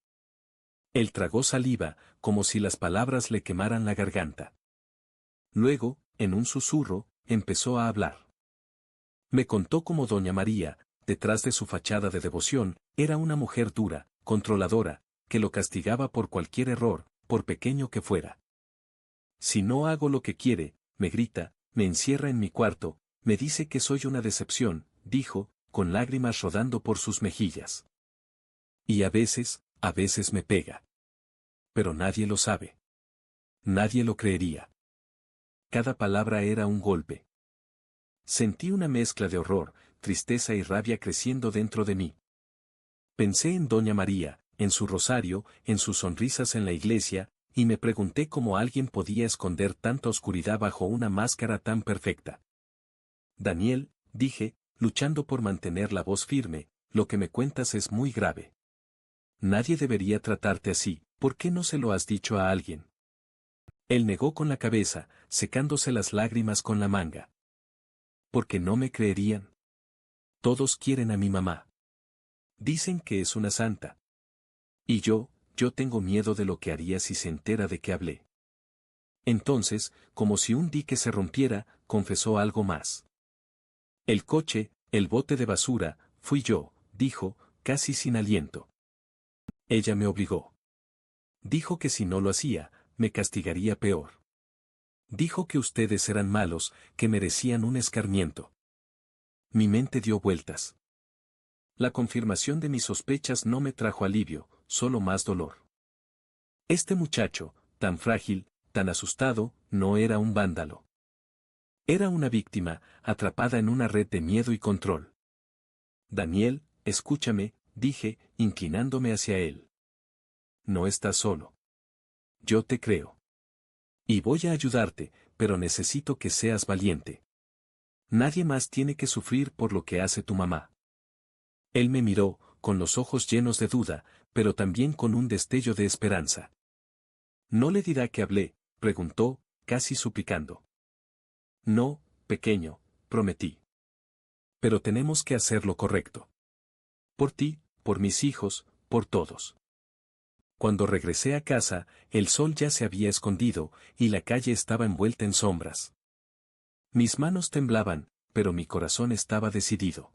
Él tragó saliva, como si las palabras le quemaran la garganta. Luego, en un susurro, empezó a hablar. Me contó cómo Doña María, detrás de su fachada de devoción, era una mujer dura, controladora, que lo castigaba por cualquier error, por pequeño que fuera. Si no hago lo que quiere, me grita, me encierra en mi cuarto, me dice que soy una decepción, dijo, con lágrimas rodando por sus mejillas. Y a veces me pega. Pero nadie lo sabe. Nadie lo creería. Cada palabra era un golpe. Sentí una mezcla de horror, tristeza y rabia creciendo dentro de mí. Pensé en Doña María, en su rosario, en sus sonrisas en la iglesia, y me pregunté cómo alguien podía esconder tanta oscuridad bajo una máscara tan perfecta. Daniel, dije, luchando por mantener la voz firme, lo que me cuentas es muy grave. Nadie debería tratarte así, ¿por qué no se lo has dicho a alguien? Él negó con la cabeza, secándose las lágrimas con la manga. Porque no me creerían. Todos quieren a mi mamá. Dicen que es una santa. Y yo tengo miedo de lo que haría si se entera de que hablé. Entonces, como si un dique se rompiera, confesó algo más. El coche, el bote de basura, fui yo, dijo, casi sin aliento. Ella me obligó. Dijo que si no lo hacía, me castigaría peor. Dijo que ustedes eran malos, que merecían un escarmiento. Mi mente dio vueltas. La confirmación de mis sospechas no me trajo alivio, solo más dolor. Este muchacho, tan frágil, tan asustado, no era un vándalo. Era una víctima, atrapada en una red de miedo y control. Daniel, escúchame, dije, inclinándome hacia él. No estás solo. Yo te creo. Y voy a ayudarte, pero necesito que seas valiente. Nadie más tiene que sufrir por lo que hace tu mamá. Él me miró, con los ojos llenos de duda, pero también con un destello de esperanza. ¿No le dirá que hablé?, preguntó, casi suplicando. No, pequeño, prometí. Pero tenemos que hacer lo correcto. Por ti, por mis hijos, por todos. Cuando regresé a casa, el sol ya se había escondido, y la calle estaba envuelta en sombras. Mis manos temblaban, pero mi corazón estaba decidido.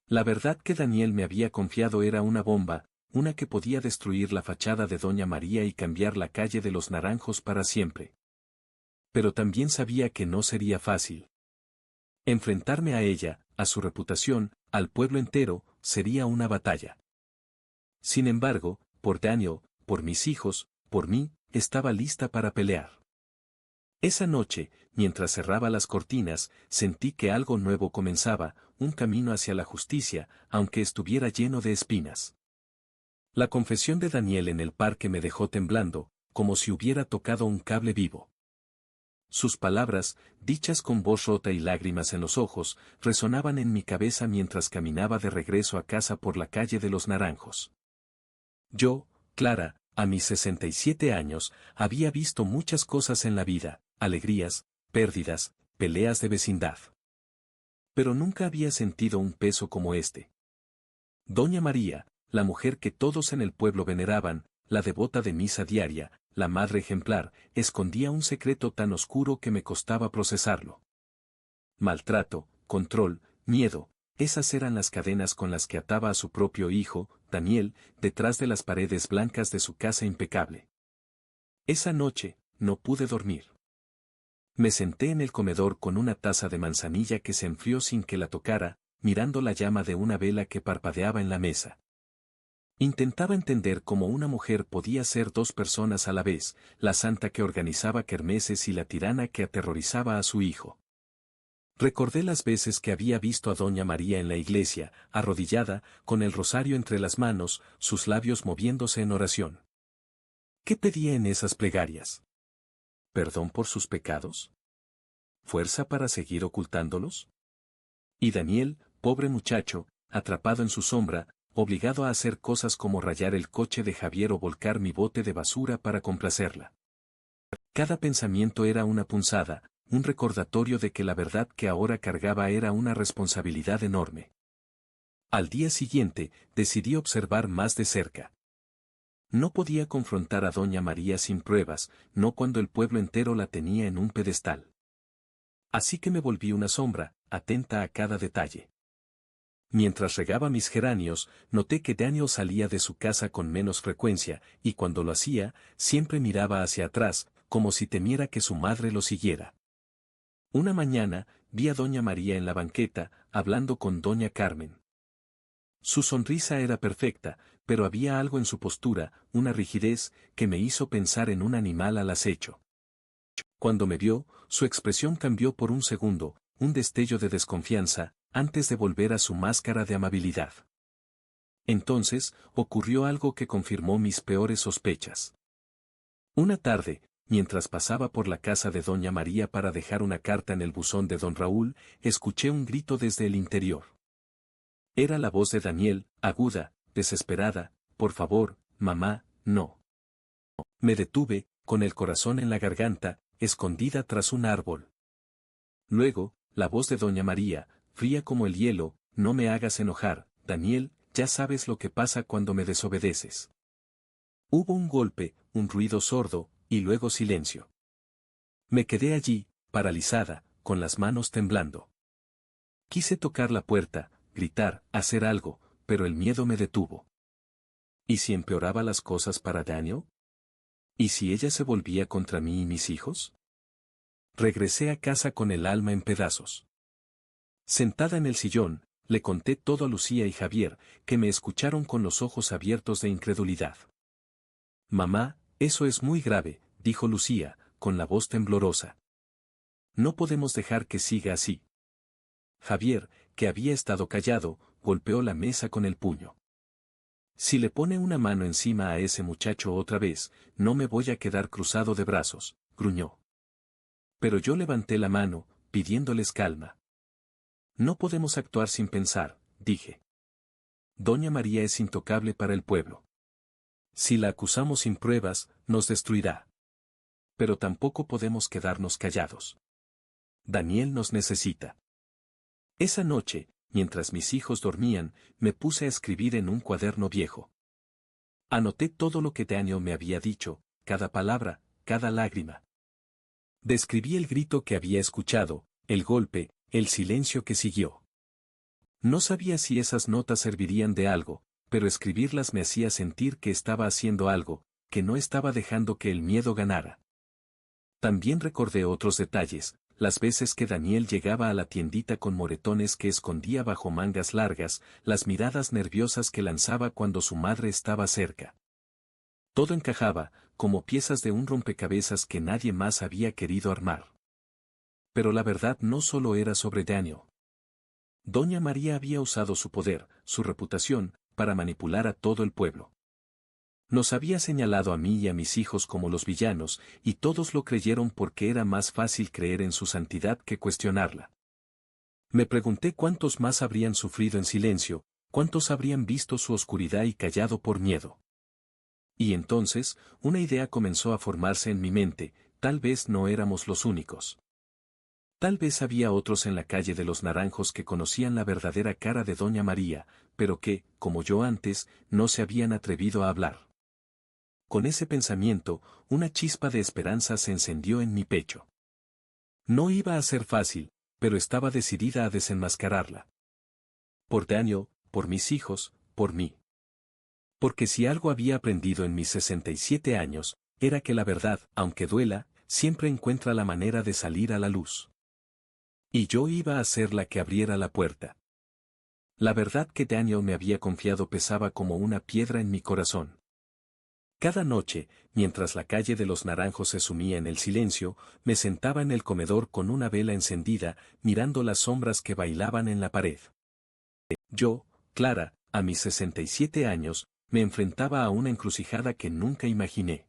La verdad que Daniel me había confiado era una bomba, una que podía destruir la fachada de Doña María y cambiar la calle de los Naranjos para siempre. Pero también sabía que no sería fácil. Enfrentarme a ella, a su reputación, al pueblo entero, sería una batalla. Sin embargo, por Daniel, por mis hijos, por mí, estaba lista para pelear. Esa noche, mientras cerraba las cortinas, sentí que algo nuevo comenzaba, un camino hacia la justicia, aunque estuviera lleno de espinas. La confesión de Daniel en el parque me dejó temblando, como si hubiera tocado un cable vivo. Sus palabras, dichas con voz rota y lágrimas en los ojos, resonaban en mi cabeza mientras caminaba de regreso a casa por la calle de los Naranjos. Yo, Clara, a mis 67 años, había visto muchas cosas en la vida, alegrías, pérdidas, peleas de vecindad. Pero nunca había sentido un peso como este. Doña María, la mujer que todos en el pueblo veneraban, la devota de misa diaria, la madre ejemplar, escondía un secreto tan oscuro que me costaba procesarlo. Maltrato, control, miedo, esas eran las cadenas con las que ataba a su propio hijo, Daniel, detrás de las paredes blancas de su casa impecable. Esa noche, no pude dormir. Me senté en el comedor con una taza de manzanilla que se enfrió sin que la tocara, mirando la llama de una vela que parpadeaba en la mesa. Intentaba entender cómo una mujer podía ser dos personas a la vez, la santa que organizaba kermeses y la tirana que aterrorizaba a su hijo. Recordé las veces que había visto a Doña María en la iglesia, arrodillada, con el rosario entre las manos, sus labios moviéndose en oración. ¿Qué pedía en esas plegarias? ¿Perdón por sus pecados? ¿Fuerza para seguir ocultándolos? Y Daniel, pobre muchacho, atrapado en su sombra, obligado a hacer cosas como rayar el coche de Javier o volcar mi bote de basura para complacerla. Cada pensamiento era una punzada, un recordatorio de que la verdad que ahora cargaba era una responsabilidad enorme. Al día siguiente, decidí observar más de cerca. No podía confrontar a Doña María sin pruebas, no cuando el pueblo entero la tenía en un pedestal. Así que me volví una sombra, atenta a cada detalle. Mientras regaba mis geranios, noté que Daniel salía de su casa con menos frecuencia, y cuando lo hacía, siempre miraba hacia atrás, como si temiera que su madre lo siguiera. Una mañana, vi a Doña María en la banqueta, hablando con Doña Carmen. Su sonrisa era perfecta, pero había algo en su postura, una rigidez, que me hizo pensar en un animal al acecho. Cuando me vio, su expresión cambió por un segundo, un destello de desconfianza, antes de volver a su máscara de amabilidad. Entonces, ocurrió algo que confirmó mis peores sospechas. Una tarde, mientras pasaba por la casa de Doña María para dejar una carta en el buzón de don Raúl, escuché un grito desde el interior. Era la voz de Daniel, aguda, desesperada: «Por favor, mamá, no». Me detuve, con el corazón en la garganta, escondida tras un árbol. Luego, la voz de doña María, fría como el hielo: no me hagas enojar, Daniel, ya sabes lo que pasa cuando me desobedeces. Hubo un golpe, un ruido sordo, y luego silencio. Me quedé allí, paralizada, con las manos temblando. Quise tocar la puerta, gritar, hacer algo, pero el miedo me detuvo. ¿Y si empeoraba las cosas para Daniel? ¿Y si ella se volvía contra mí y mis hijos? Regresé a casa con el alma en pedazos. Sentada en el sillón, le conté todo a Lucía y Javier, que me escucharon con los ojos abiertos de incredulidad. Mamá, eso es muy grave, dijo Lucía, con la voz temblorosa. No podemos dejar que siga así. Javier, que había estado callado, golpeó la mesa con el puño. Si le pone una mano encima a ese muchacho otra vez, no me voy a quedar cruzado de brazos, gruñó. Pero yo levanté la mano, pidiéndoles calma. No podemos actuar sin pensar, dije. Doña María es intocable para el pueblo. Si la acusamos sin pruebas, nos destruirá. Pero tampoco podemos quedarnos callados. Daniel nos necesita. Esa noche, mientras mis hijos dormían, me puse a escribir en un cuaderno viejo. Anoté todo lo que Daniel me había dicho, cada palabra, cada lágrima. Describí el grito que había escuchado, el golpe, el silencio que siguió. No sabía si esas notas servirían de algo, pero escribirlas me hacía sentir que estaba haciendo algo, que no estaba dejando que el miedo ganara. También recordé otros detalles, las veces que Daniel llegaba a la tiendita con moretones que escondía bajo mangas largas, las miradas nerviosas que lanzaba cuando su madre estaba cerca. Todo encajaba, como piezas de un rompecabezas que nadie más había querido armar. Pero la verdad no solo era sobre Daniel. Doña María había usado su poder, su reputación, para manipular a todo el pueblo. Nos había señalado a mí y a mis hijos como los villanos, y todos lo creyeron porque era más fácil creer en su santidad que cuestionarla. Me pregunté cuántos más habrían sufrido en silencio, cuántos habrían visto su oscuridad y callado por miedo. Y entonces, una idea comenzó a formarse en mi mente: tal vez no éramos los únicos. Tal vez había otros en la calle de los Naranjos que conocían la verdadera cara de Doña María, pero que, como yo antes, no se habían atrevido a hablar. Con ese pensamiento, una chispa de esperanza se encendió en mi pecho. No iba a ser fácil, pero estaba decidida a desenmascararla. Por Daniel, por mis hijos, por mí. Porque si algo había aprendido en mis 67 años, era que la verdad, aunque duela, siempre encuentra la manera de salir a la luz. Y yo iba a ser la que abriera la puerta. La verdad que Daniel me había confiado pesaba como una piedra en mi corazón. Cada noche, mientras la calle de los Naranjos se sumía en el silencio, me sentaba en el comedor con una vela encendida, mirando las sombras que bailaban en la pared. Yo, Clara, a mis 67 años, me enfrentaba a una encrucijada que nunca imaginé.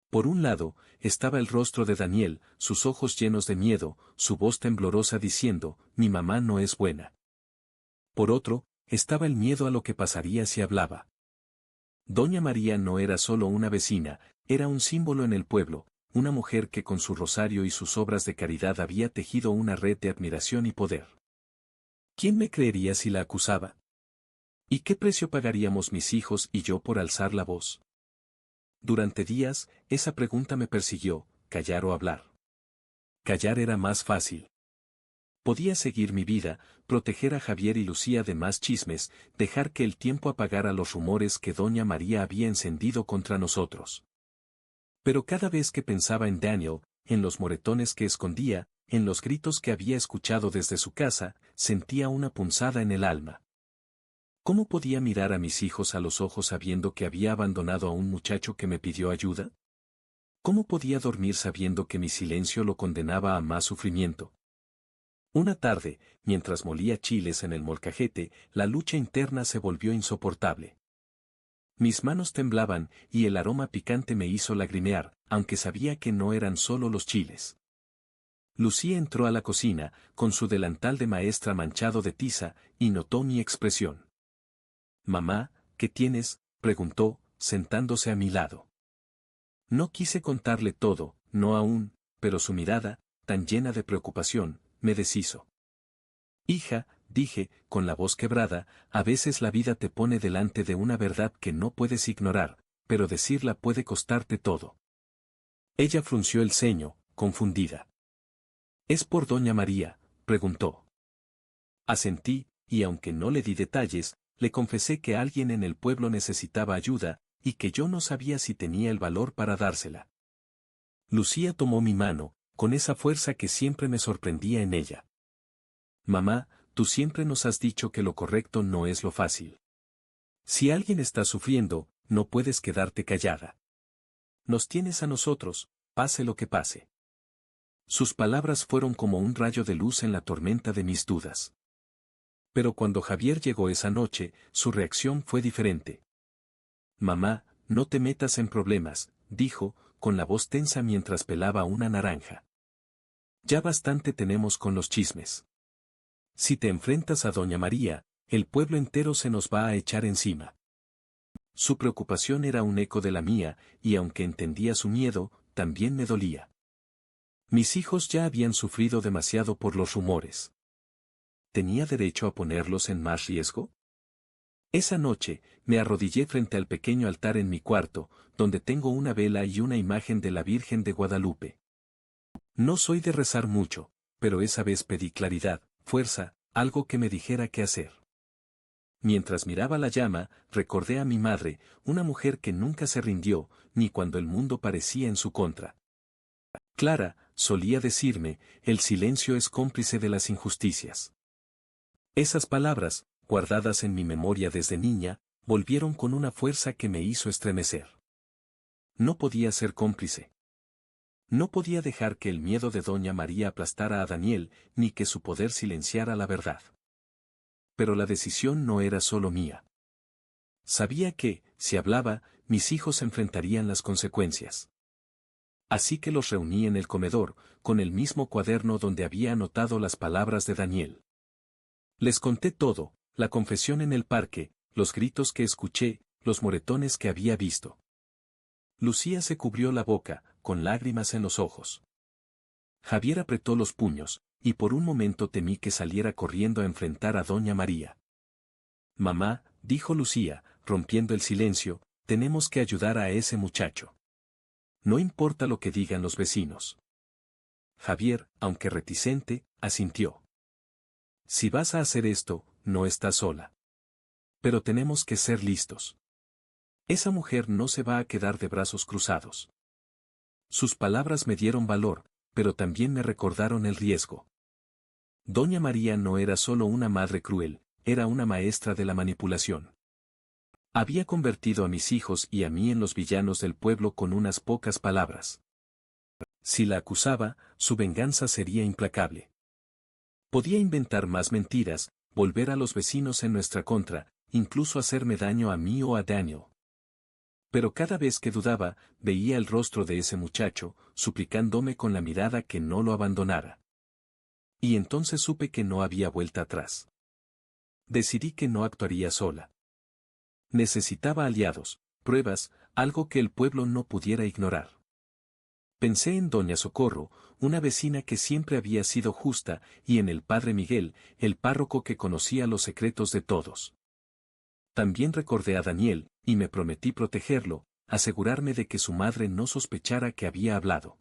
Por un lado, estaba el rostro de Daniel, sus ojos llenos de miedo, su voz temblorosa diciendo: mi mamá no es buena. Por otro, estaba el miedo a lo que pasaría si hablaba. Doña María no era solo una vecina, era un símbolo en el pueblo, una mujer que con su rosario y sus obras de caridad había tejido una red de admiración y poder. ¿Quién me creería si la acusaba? ¿Y qué precio pagaríamos mis hijos y yo por alzar la voz? Durante días, esa pregunta me persiguió: ¿callar o hablar? Callar era más fácil. Podía seguir mi vida, proteger a Javier y Lucía de más chismes, dejar que el tiempo apagara los rumores que Doña María había encendido contra nosotros. Pero cada vez que pensaba en Daniel, en los moretones que escondía, en los gritos que había escuchado desde su casa, sentía una punzada en el alma. ¿Cómo podía mirar a mis hijos a los ojos sabiendo que había abandonado a un muchacho que me pidió ayuda? ¿Cómo podía dormir sabiendo que mi silencio lo condenaba a más sufrimiento? Una tarde, mientras molía chiles en el molcajete, la lucha interna se volvió insoportable. Mis manos temblaban, y el aroma picante me hizo lagrimear, aunque sabía que no eran solo los chiles. Lucía entró a la cocina, con su delantal de maestra manchado de tiza, y notó mi expresión. «Mamá, ¿qué tienes?», preguntó, sentándose a mi lado. No quise contarle todo, no aún, pero su mirada, tan llena de preocupación, me deshizo. Hija, dije, con la voz quebrada, a veces la vida te pone delante de una verdad que no puedes ignorar, pero decirla puede costarte todo. Ella frunció el ceño, confundida. ¿Es por doña María?, preguntó. Asentí, y aunque no le di detalles, le confesé que alguien en el pueblo necesitaba ayuda, y que yo no sabía si tenía el valor para dársela. Lucía tomó mi mano, con esa fuerza que siempre me sorprendía en ella. Mamá, tú siempre nos has dicho que lo correcto no es lo fácil. Si alguien está sufriendo, no puedes quedarte callada. Nos tienes a nosotros, pase lo que pase. Sus palabras fueron como un rayo de luz en la tormenta de mis dudas. Pero cuando Javier llegó esa noche, su reacción fue diferente. Mamá, no te metas en problemas, dijo, con la voz tensa mientras pelaba una naranja. Ya bastante tenemos con los chismes. Si te enfrentas a doña María, el pueblo entero se nos va a echar encima. Su preocupación era un eco de la mía, y aunque entendía su miedo, también me dolía. Mis hijos ya habían sufrido demasiado por los rumores. ¿Tenía derecho a ponerlos en más riesgo? Esa noche, me arrodillé frente al pequeño altar en mi cuarto, donde tengo una vela y una imagen de la Virgen de Guadalupe. No soy de rezar mucho, pero esa vez pedí claridad, fuerza, algo que me dijera qué hacer. Mientras miraba la llama, recordé a mi madre, una mujer que nunca se rindió, ni cuando el mundo parecía en su contra. Clara, solía decirme, el silencio es cómplice de las injusticias. Esas palabras, guardadas en mi memoria desde niña, volvieron con una fuerza que me hizo estremecer. No podía ser cómplice. No podía dejar que el miedo de doña María aplastara a Daniel, ni que su poder silenciara la verdad. Pero la decisión no era solo mía. Sabía que, si hablaba, mis hijos enfrentarían las consecuencias. Así que los reuní en el comedor, con el mismo cuaderno donde había anotado las palabras de Daniel. Les conté todo, la confesión en el parque, los gritos que escuché, los moretones que había visto. Lucía se cubrió la boca, con lágrimas en los ojos. Javier apretó los puños, y por un momento temí que saliera corriendo a enfrentar a doña María. Mamá, dijo Lucía, rompiendo el silencio, tenemos que ayudar a ese muchacho. No importa lo que digan los vecinos. Javier, aunque reticente, asintió. Si vas a hacer esto, no estás sola. Pero tenemos que ser listos. Esa mujer no se va a quedar de brazos cruzados. Sus palabras me dieron valor, pero también me recordaron el riesgo. Doña María no era solo una madre cruel, era una maestra de la manipulación. Había convertido a mis hijos y a mí en los villanos del pueblo con unas pocas palabras. Si la acusaba, su venganza sería implacable. Podía inventar más mentiras, volver a los vecinos en nuestra contra, incluso hacerme daño a mí o a Daniel. Pero cada vez que dudaba, veía el rostro de ese muchacho, suplicándome con la mirada que no lo abandonara. Y entonces supe que no había vuelta atrás. Decidí que no actuaría sola. Necesitaba aliados, pruebas, algo que el pueblo no pudiera ignorar. Pensé en doña Socorro, una vecina que siempre había sido justa, y en el padre Miguel, el párroco que conocía los secretos de todos. También recordé a Daniel, y me prometí protegerlo, asegurarme de que su madre no sospechara que había hablado.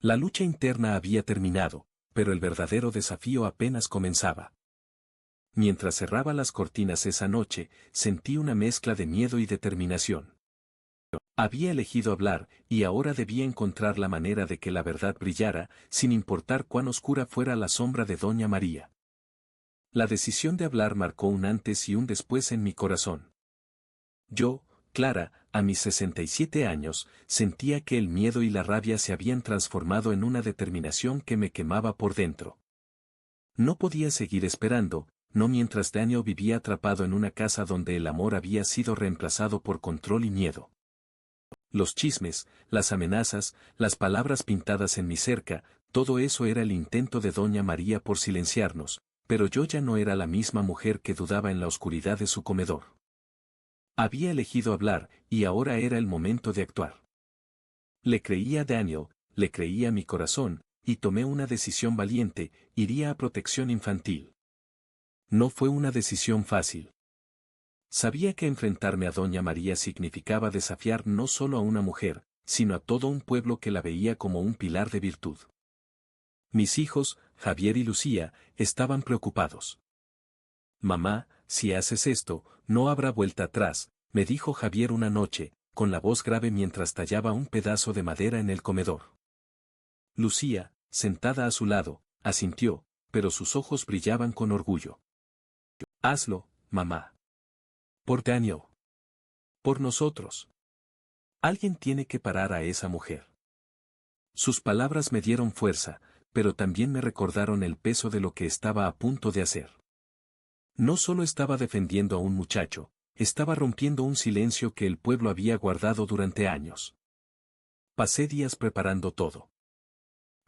La lucha interna había terminado, pero el verdadero desafío apenas comenzaba. Mientras cerraba las cortinas esa noche, sentí una mezcla de miedo y determinación. Había elegido hablar, y ahora debía encontrar la manera de que la verdad brillara, sin importar cuán oscura fuera la sombra de doña María. La decisión de hablar marcó un antes y un después en mi corazón. Yo, Clara, a mis 67 años, sentía que el miedo y la rabia se habían transformado en una determinación que me quemaba por dentro. No podía seguir esperando, no mientras Daniel vivía atrapado en una casa donde el amor había sido reemplazado por control y miedo. Los chismes, las amenazas, las palabras pintadas en mi cerca, todo eso era el intento de doña María por silenciarnos, pero yo ya no era la misma mujer que dudaba en la oscuridad de su comedor. Había elegido hablar, y ahora era el momento de actuar. Le creía a Daniel, le creía a mi corazón, y tomé una decisión valiente, iría a protección infantil. No fue una decisión fácil. Sabía que enfrentarme a Doña María significaba desafiar no solo a una mujer, sino a todo un pueblo que la veía como un pilar de virtud. Mis hijos, Javier y Lucía, estaban preocupados. Mamá, si haces esto, no habrá vuelta atrás, me dijo Javier una noche, con la voz grave mientras tallaba un pedazo de madera en el comedor. Lucía, sentada a su lado, asintió, pero sus ojos brillaban con orgullo. Hazlo, mamá. Por Daniel. Por nosotros. Alguien tiene que parar a esa mujer. Sus palabras me dieron fuerza, pero también me recordaron el peso de lo que estaba a punto de hacer. No solo estaba defendiendo a un muchacho, estaba rompiendo un silencio que el pueblo había guardado durante años. Pasé días preparando todo.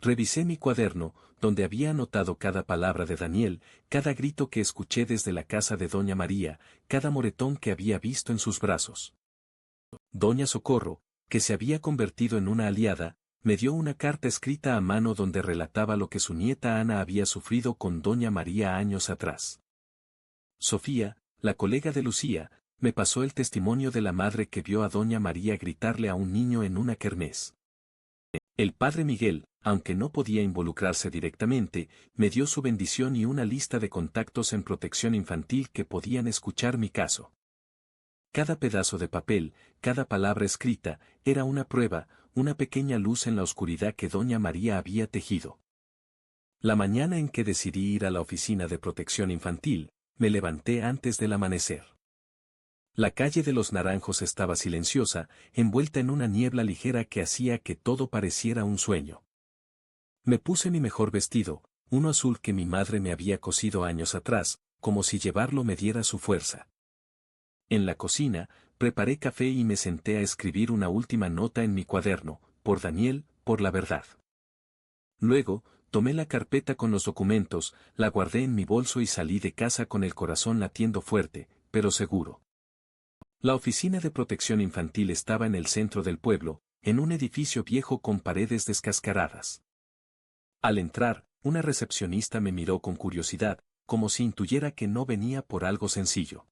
Revisé mi cuaderno, donde había anotado cada palabra de Daniel, cada grito que escuché desde la casa de Doña María, cada moretón que había visto en sus brazos. Doña Socorro, que se había convertido en una aliada, me dio una carta escrita a mano donde relataba lo que su nieta Ana había sufrido con Doña María años atrás. Sofía, la colega de Lucía, me pasó el testimonio de la madre que vio a Doña María gritarle a un niño en una kermés. El padre Miguel, aunque no podía involucrarse directamente, me dio su bendición y una lista de contactos en protección infantil que podían escuchar mi caso. Cada pedazo de papel, cada palabra escrita, era una prueba, una pequeña luz en la oscuridad que Doña María había tejido. La mañana en que decidí ir a la oficina de protección infantil, me levanté antes del amanecer. La calle de los Naranjos estaba silenciosa, envuelta en una niebla ligera que hacía que todo pareciera un sueño. Me puse mi mejor vestido, uno azul que mi madre me había cosido años atrás, como si llevarlo me diera su fuerza. En la cocina, preparé café y me senté a escribir una última nota en mi cuaderno, por Daniel, por la verdad. Luego, tomé la carpeta con los documentos, la guardé en mi bolso y salí de casa con el corazón latiendo fuerte, pero seguro. La oficina de protección infantil estaba en el centro del pueblo, en un edificio viejo con paredes descascaradas. Al entrar, una recepcionista me miró con curiosidad, como si intuyera que no venía por algo sencillo.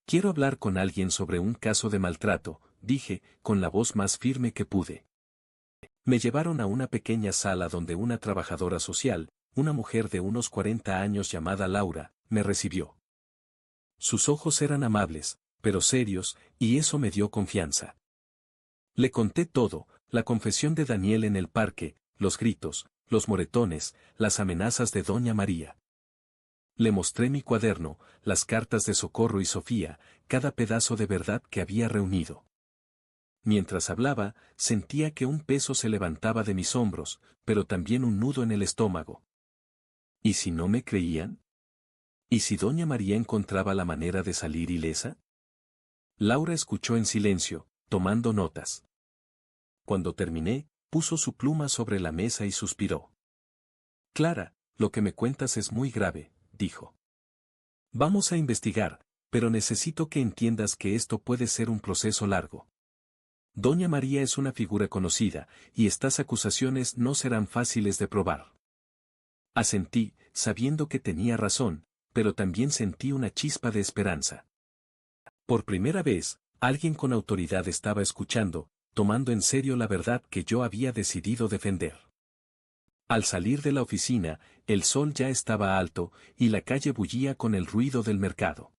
Quiero hablar con alguien sobre un caso de maltrato, dije, con la voz más firme que pude. Me llevaron a una pequeña sala donde una trabajadora social, una mujer de unos 40 años llamada Laura, me recibió. Sus ojos eran amables, pero serios, y eso me dio confianza. Le conté todo, la confesión de Daniel en el parque, los gritos, los moretones, las amenazas de Doña María. Le mostré mi cuaderno, las cartas de Socorro y Sofía, cada pedazo de verdad que había reunido. Mientras hablaba, sentía que un peso se levantaba de mis hombros, pero también un nudo en el estómago. ¿Y si no me creían? ¿Y si Doña María encontraba la manera de salir ilesa? Laura escuchó en silencio, tomando notas. Cuando terminé, puso su pluma sobre la mesa y suspiró. Clara, lo que me cuentas es muy grave, dijo. Vamos a investigar, pero necesito que entiendas que esto puede ser un proceso largo. Doña María es una figura conocida, y estas acusaciones no serán fáciles de probar. Asentí, sabiendo que tenía razón, pero también sentí una chispa de esperanza. Por primera vez, alguien con autoridad estaba escuchando, tomando en serio la verdad que yo había decidido defender. Al salir de la oficina, el sol ya estaba alto, y la calle bullía con el ruido del mercado.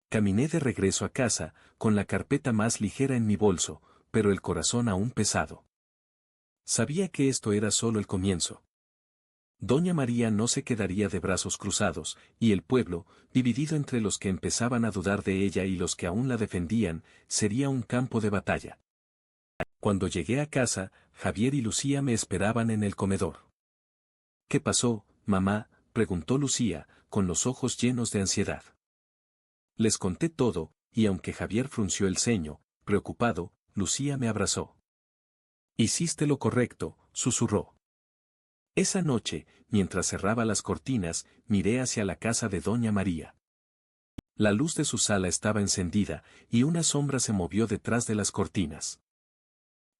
Caminé de regreso a casa, con la carpeta más ligera en mi bolso, pero el corazón aún pesado. Sabía que esto era solo el comienzo. Doña María no se quedaría de brazos cruzados, y el pueblo, dividido entre los que empezaban a dudar de ella y los que aún la defendían, sería un campo de batalla. Cuando llegué a casa, Javier y Lucía me esperaban en el comedor. ¿Qué pasó, mamá?, preguntó Lucía, con los ojos llenos de ansiedad. Les conté todo, y aunque Javier frunció el ceño, preocupado, Lucía me abrazó. Hiciste lo correcto, susurró. Esa noche, mientras cerraba las cortinas, miré hacia la casa de Doña María. La luz de su sala estaba encendida, y una sombra se movió detrás de las cortinas.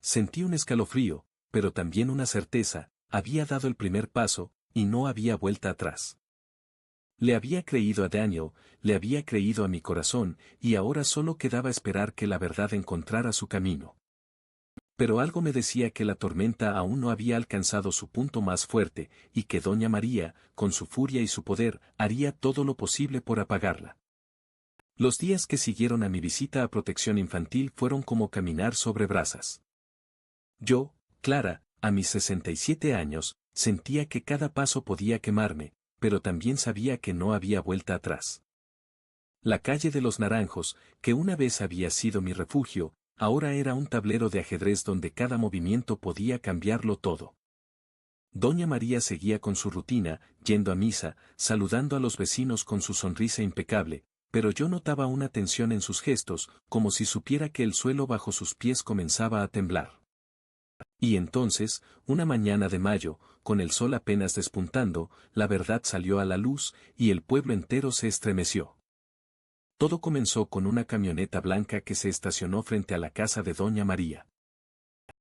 Sentí un escalofrío, pero también una certeza, había dado el primer paso, y no había vuelta atrás. Le había creído a Daniel, le había creído a mi corazón, y ahora solo quedaba esperar que la verdad encontrara su camino. Pero algo me decía que la tormenta aún no había alcanzado su punto más fuerte, y que doña María, con su furia y su poder, haría todo lo posible por apagarla. Los días que siguieron a mi visita a protección infantil fueron como caminar sobre brasas. Yo, Clara, a mis 67 años, sentía que cada paso podía quemarme, pero también sabía que no había vuelta atrás. La calle de los Naranjos, que una vez había sido mi refugio, ahora era un tablero de ajedrez donde cada movimiento podía cambiarlo todo. Doña María seguía con su rutina, yendo a misa, saludando a los vecinos con su sonrisa impecable, pero yo notaba una tensión en sus gestos, como si supiera que el suelo bajo sus pies comenzaba a temblar. Y entonces, una mañana de mayo, con el sol apenas despuntando, la verdad salió a la luz, y el pueblo entero se estremeció. Todo comenzó con una camioneta blanca que se estacionó frente a la casa de doña María.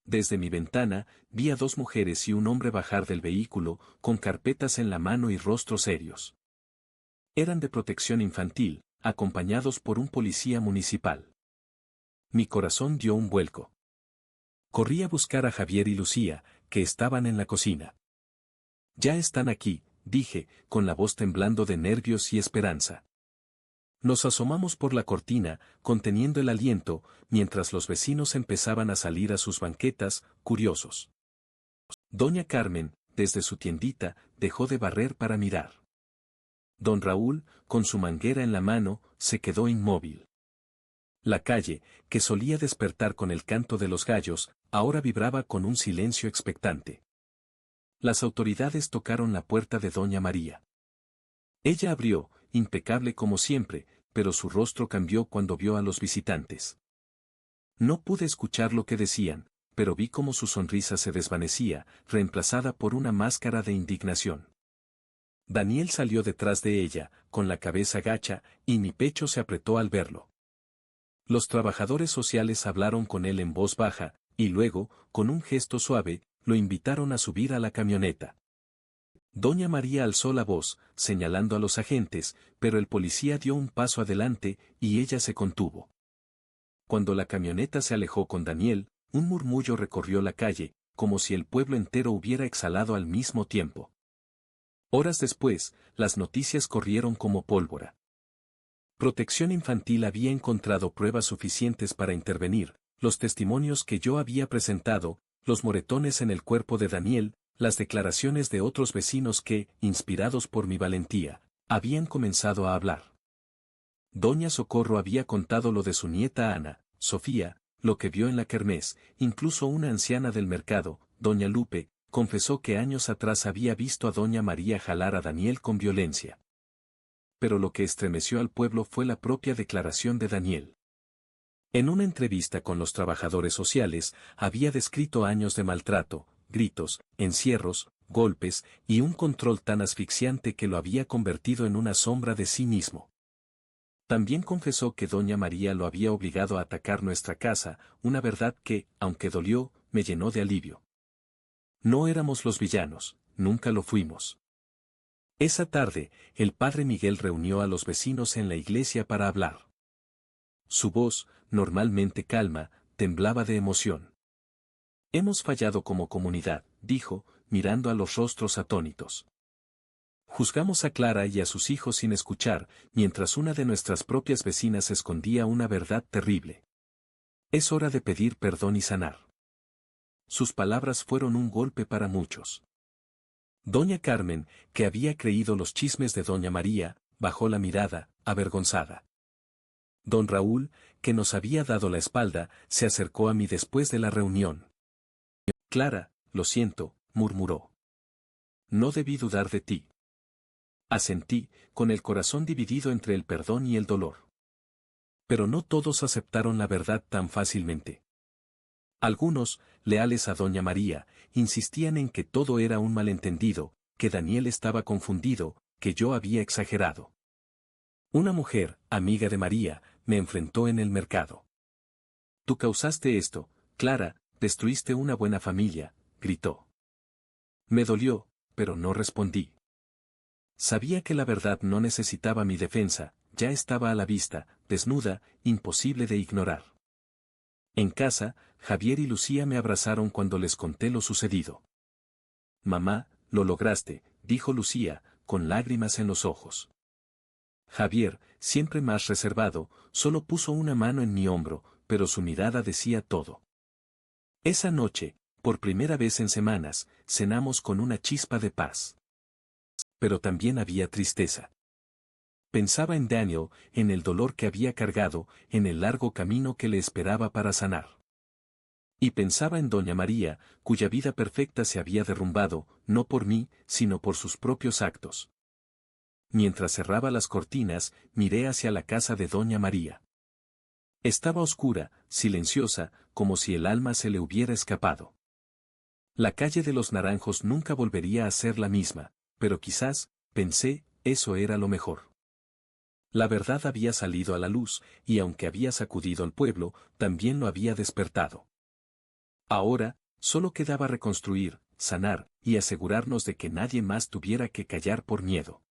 Desde mi ventana, vi a dos mujeres y un hombre bajar del vehículo, con carpetas en la mano y rostros serios. Eran de protección infantil, acompañados por un policía municipal. Mi corazón dio un vuelco. Corrí a buscar a Javier y Lucía, que estaban en la cocina. Ya están aquí, dije, con la voz temblando de nervios y esperanza. Nos asomamos por la cortina, conteniendo el aliento, mientras los vecinos empezaban a salir a sus banquetas, curiosos. Doña Carmen, desde su tiendita, dejó de barrer para mirar. Don Raúl, con su manguera en la mano, se quedó inmóvil. La calle, que solía despertar con el canto de los gallos, ahora vibraba con un silencio expectante. Las autoridades tocaron la puerta de doña María. Ella abrió, impecable como siempre, pero su rostro cambió cuando vio a los visitantes. No pude escuchar lo que decían, pero vi cómo su sonrisa se desvanecía, reemplazada por una máscara de indignación. Daniel salió detrás de ella, con la cabeza gacha, y mi pecho se apretó al verlo. Los trabajadores sociales hablaron con él en voz baja, y luego, con un gesto suave, lo invitaron a subir a la camioneta. Doña María alzó la voz, señalando a los agentes, pero el policía dio un paso adelante, y ella se contuvo. Cuando la camioneta se alejó con Daniel, un murmullo recorrió la calle, como si el pueblo entero hubiera exhalado al mismo tiempo. Horas después, las noticias corrieron como pólvora. Protección Infantil había encontrado pruebas suficientes para intervenir, los testimonios que yo había presentado, los moretones en el cuerpo de Daniel, las declaraciones de otros vecinos que, inspirados por mi valentía, habían comenzado a hablar. Doña Socorro había contado lo de su nieta Ana, Sofía, lo que vio en la kermés, incluso una anciana del mercado, doña Lupe, confesó que años atrás había visto a doña María jalar a Daniel con violencia. Pero lo que estremeció al pueblo fue la propia declaración de Daniel. En una entrevista con los trabajadores sociales, había descrito años de maltrato, gritos, encierros, golpes, y un control tan asfixiante que lo había convertido en una sombra de sí mismo. También confesó que doña María lo había obligado a atacar nuestra casa, una verdad que, aunque dolió, me llenó de alivio. No éramos los villanos, nunca lo fuimos. Esa tarde, el padre Miguel reunió a los vecinos en la iglesia para hablar. Su voz, normalmente calma, temblaba de emoción. Hemos fallado como comunidad, dijo, mirando a los rostros atónitos. Juzgamos a Clara y a sus hijos sin escuchar, mientras una de nuestras propias vecinas escondía una verdad terrible. Es hora de pedir perdón y sanar. Sus palabras fueron un golpe para muchos. Doña Carmen, que había creído los chismes de doña María, bajó la mirada, avergonzada. Don Raúl, que nos había dado la espalda, se acercó a mí después de la reunión. Clara, lo siento, murmuró. No debí dudar de ti. Asentí, con el corazón dividido entre el perdón y el dolor. Pero no todos aceptaron la verdad tan fácilmente. Algunos, leales a doña María, insistían en que todo era un malentendido, que Daniel estaba confundido, que yo había exagerado. Una mujer, amiga de María, me enfrentó en el mercado. Tú causaste esto, Clara, destruiste una buena familia, gritó. Me dolió, pero no respondí. Sabía que la verdad no necesitaba mi defensa, ya estaba a la vista, desnuda, imposible de ignorar. En casa, Javier y Lucía me abrazaron cuando les conté lo sucedido. Mamá, lo lograste, dijo Lucía, con lágrimas en los ojos. Javier, siempre más reservado, solo puso una mano en mi hombro, pero su mirada decía todo. Esa noche, por primera vez en semanas, cenamos con una chispa de paz. Pero también había tristeza. Pensaba en Daniel, en el dolor que había cargado, en el largo camino que le esperaba para sanar. Y pensaba en Doña María, cuya vida perfecta se había derrumbado, no por mí, sino por sus propios actos. Mientras cerraba las cortinas, miré hacia la casa de Doña María. Estaba oscura, silenciosa, como si el alma se le hubiera escapado. La calle de los Naranjos nunca volvería a ser la misma, pero quizás, pensé, eso era lo mejor. La verdad había salido a la luz, y aunque había sacudido al pueblo, también lo había despertado. Ahora, solo quedaba reconstruir, sanar, y asegurarnos de que nadie más tuviera que callar por miedo.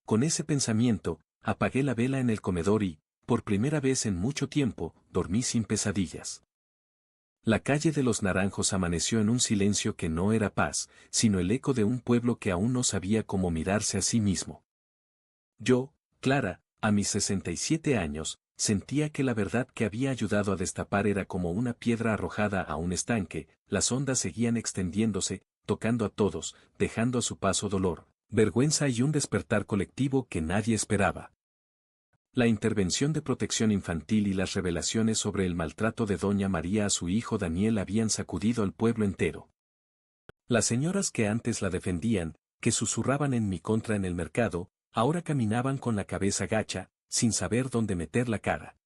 Con ese pensamiento, apagué la vela en el comedor y, por primera vez en mucho tiempo, dormí sin pesadillas. La calle de los Naranjos amaneció en un silencio que no era paz, sino el eco de un pueblo que aún no sabía cómo mirarse a sí mismo. Yo, Clara, a mis 67 años, sentía que la verdad que había ayudado a destapar era como una piedra arrojada a un estanque, las ondas seguían extendiéndose, tocando a todos, dejando a su paso dolor, vergüenza y un despertar colectivo que nadie esperaba. La intervención de protección infantil y las revelaciones sobre el maltrato de Doña María a su hijo Daniel habían sacudido al pueblo entero. Las señoras que antes la defendían, que susurraban en mi contra en el mercado, ahora caminaban con la cabeza gacha, sin saber dónde meter la cara.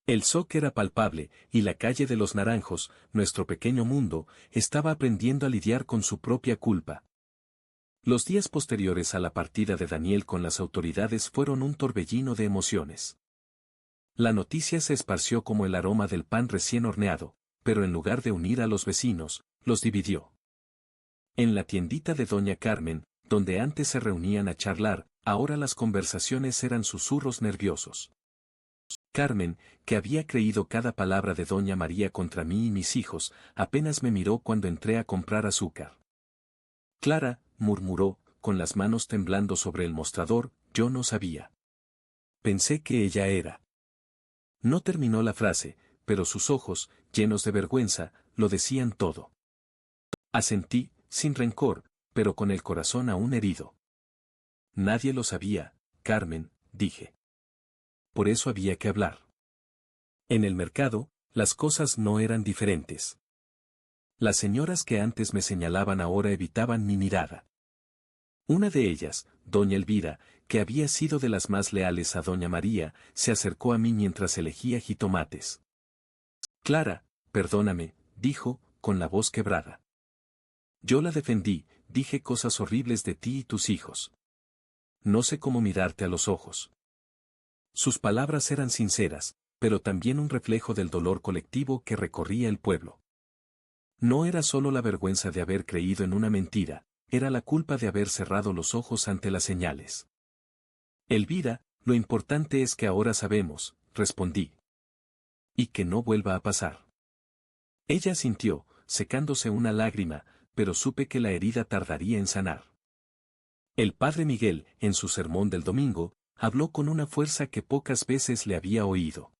El shock era palpable, y la calle de los Naranjos, nuestro pequeño mundo, estaba aprendiendo a lidiar con su propia culpa. Los días posteriores a la partida de Daniel con las autoridades fueron un torbellino de emociones. La noticia se esparció como el aroma del pan recién horneado, pero en lugar de unir a los vecinos, los dividió. En la tiendita de Doña Carmen, donde antes se reunían a charlar, ahora las conversaciones eran susurros nerviosos. Carmen, que había creído cada palabra de Doña María contra mí y mis hijos, apenas me miró cuando entré a comprar azúcar. Clara, murmuró, con las manos temblando sobre el mostrador, yo no sabía. Pensé que ella era. No terminó la frase, pero sus ojos, llenos de vergüenza, lo decían todo. Asentí, sin rencor, pero con el corazón aún herido. Nadie lo sabía, Carmen, dije. Por eso había que hablar. En el mercado, las cosas no eran diferentes. Las señoras que antes me señalaban ahora evitaban mi mirada. Una de ellas, doña Elvira, que había sido de las más leales a doña María, se acercó a mí mientras elegía jitomates. Clara, perdóname, dijo, con la voz quebrada. Yo la defendí, dije cosas horribles de ti y tus hijos. No sé cómo mirarte a los ojos. Sus palabras eran sinceras, pero también un reflejo del dolor colectivo que recorría el pueblo. No era solo la vergüenza de haber creído en una mentira, era la culpa de haber cerrado los ojos ante las señales. Elvira, lo importante es que ahora sabemos, respondí. Y que no vuelva a pasar. Ella asintió, secándose una lágrima, pero supe que la herida tardaría en sanar. El padre Miguel, en su sermón del domingo, habló con una fuerza que pocas veces le había oído.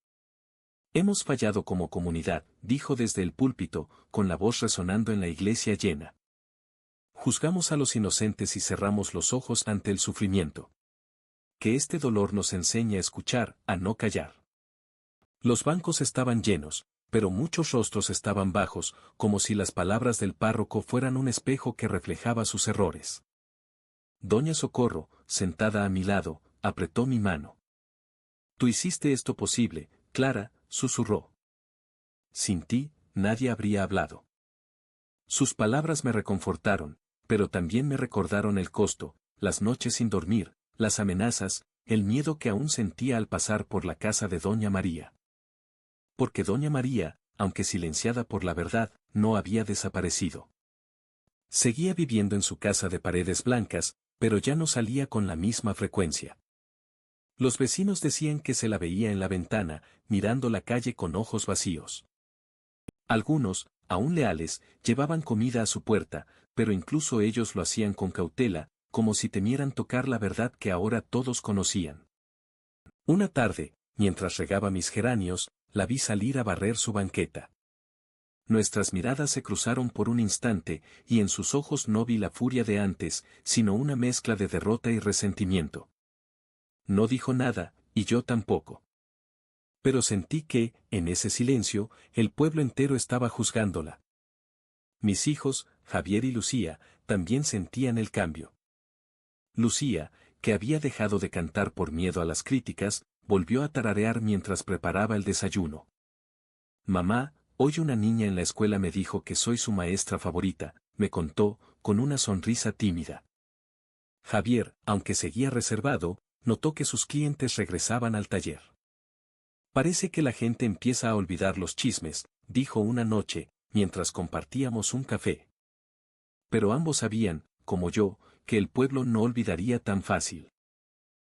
Hemos fallado como comunidad, dijo desde el púlpito, con la voz resonando en la iglesia llena. Juzgamos a los inocentes y cerramos los ojos ante el sufrimiento. Que este dolor nos enseñe a escuchar, a no callar. Los bancos estaban llenos, pero muchos rostros estaban bajos, como si las palabras del párroco fueran un espejo que reflejaba sus errores. Doña Socorro, sentada a mi lado, apretó mi mano. Tú hiciste esto posible, Clara, susurró. Sin ti, nadie habría hablado. Sus palabras me reconfortaron, pero también me recordaron el costo, las noches sin dormir, las amenazas, el miedo que aún sentía al pasar por la casa de Doña María. Porque Doña María, aunque silenciada por la verdad, no había desaparecido. Seguía viviendo en su casa de paredes blancas, pero ya no salía con la misma frecuencia. Los vecinos decían que se la veía en la ventana, mirando la calle con ojos vacíos. Algunos, aún leales, llevaban comida a su puerta, pero incluso ellos lo hacían con cautela, como si temieran tocar la verdad que ahora todos conocían. Una tarde, mientras regaba mis geranios, la vi salir a barrer su banqueta. Nuestras miradas se cruzaron por un instante, y en sus ojos no vi la furia de antes, sino una mezcla de derrota y resentimiento. No dijo nada, y yo tampoco. Pero sentí que, en ese silencio, el pueblo entero estaba juzgándola. Mis hijos, Javier y Lucía, también sentían el cambio. Lucía, que había dejado de cantar por miedo a las críticas, volvió a tararear mientras preparaba el desayuno. Mamá, hoy una niña en la escuela me dijo que soy su maestra favorita, me contó, con una sonrisa tímida. Javier, aunque seguía reservado, notó que sus clientes regresaban al taller. Parece que la gente empieza a olvidar los chismes, dijo una noche, mientras compartíamos un café. Pero ambos sabían, como yo, que el pueblo no olvidaría tan fácil.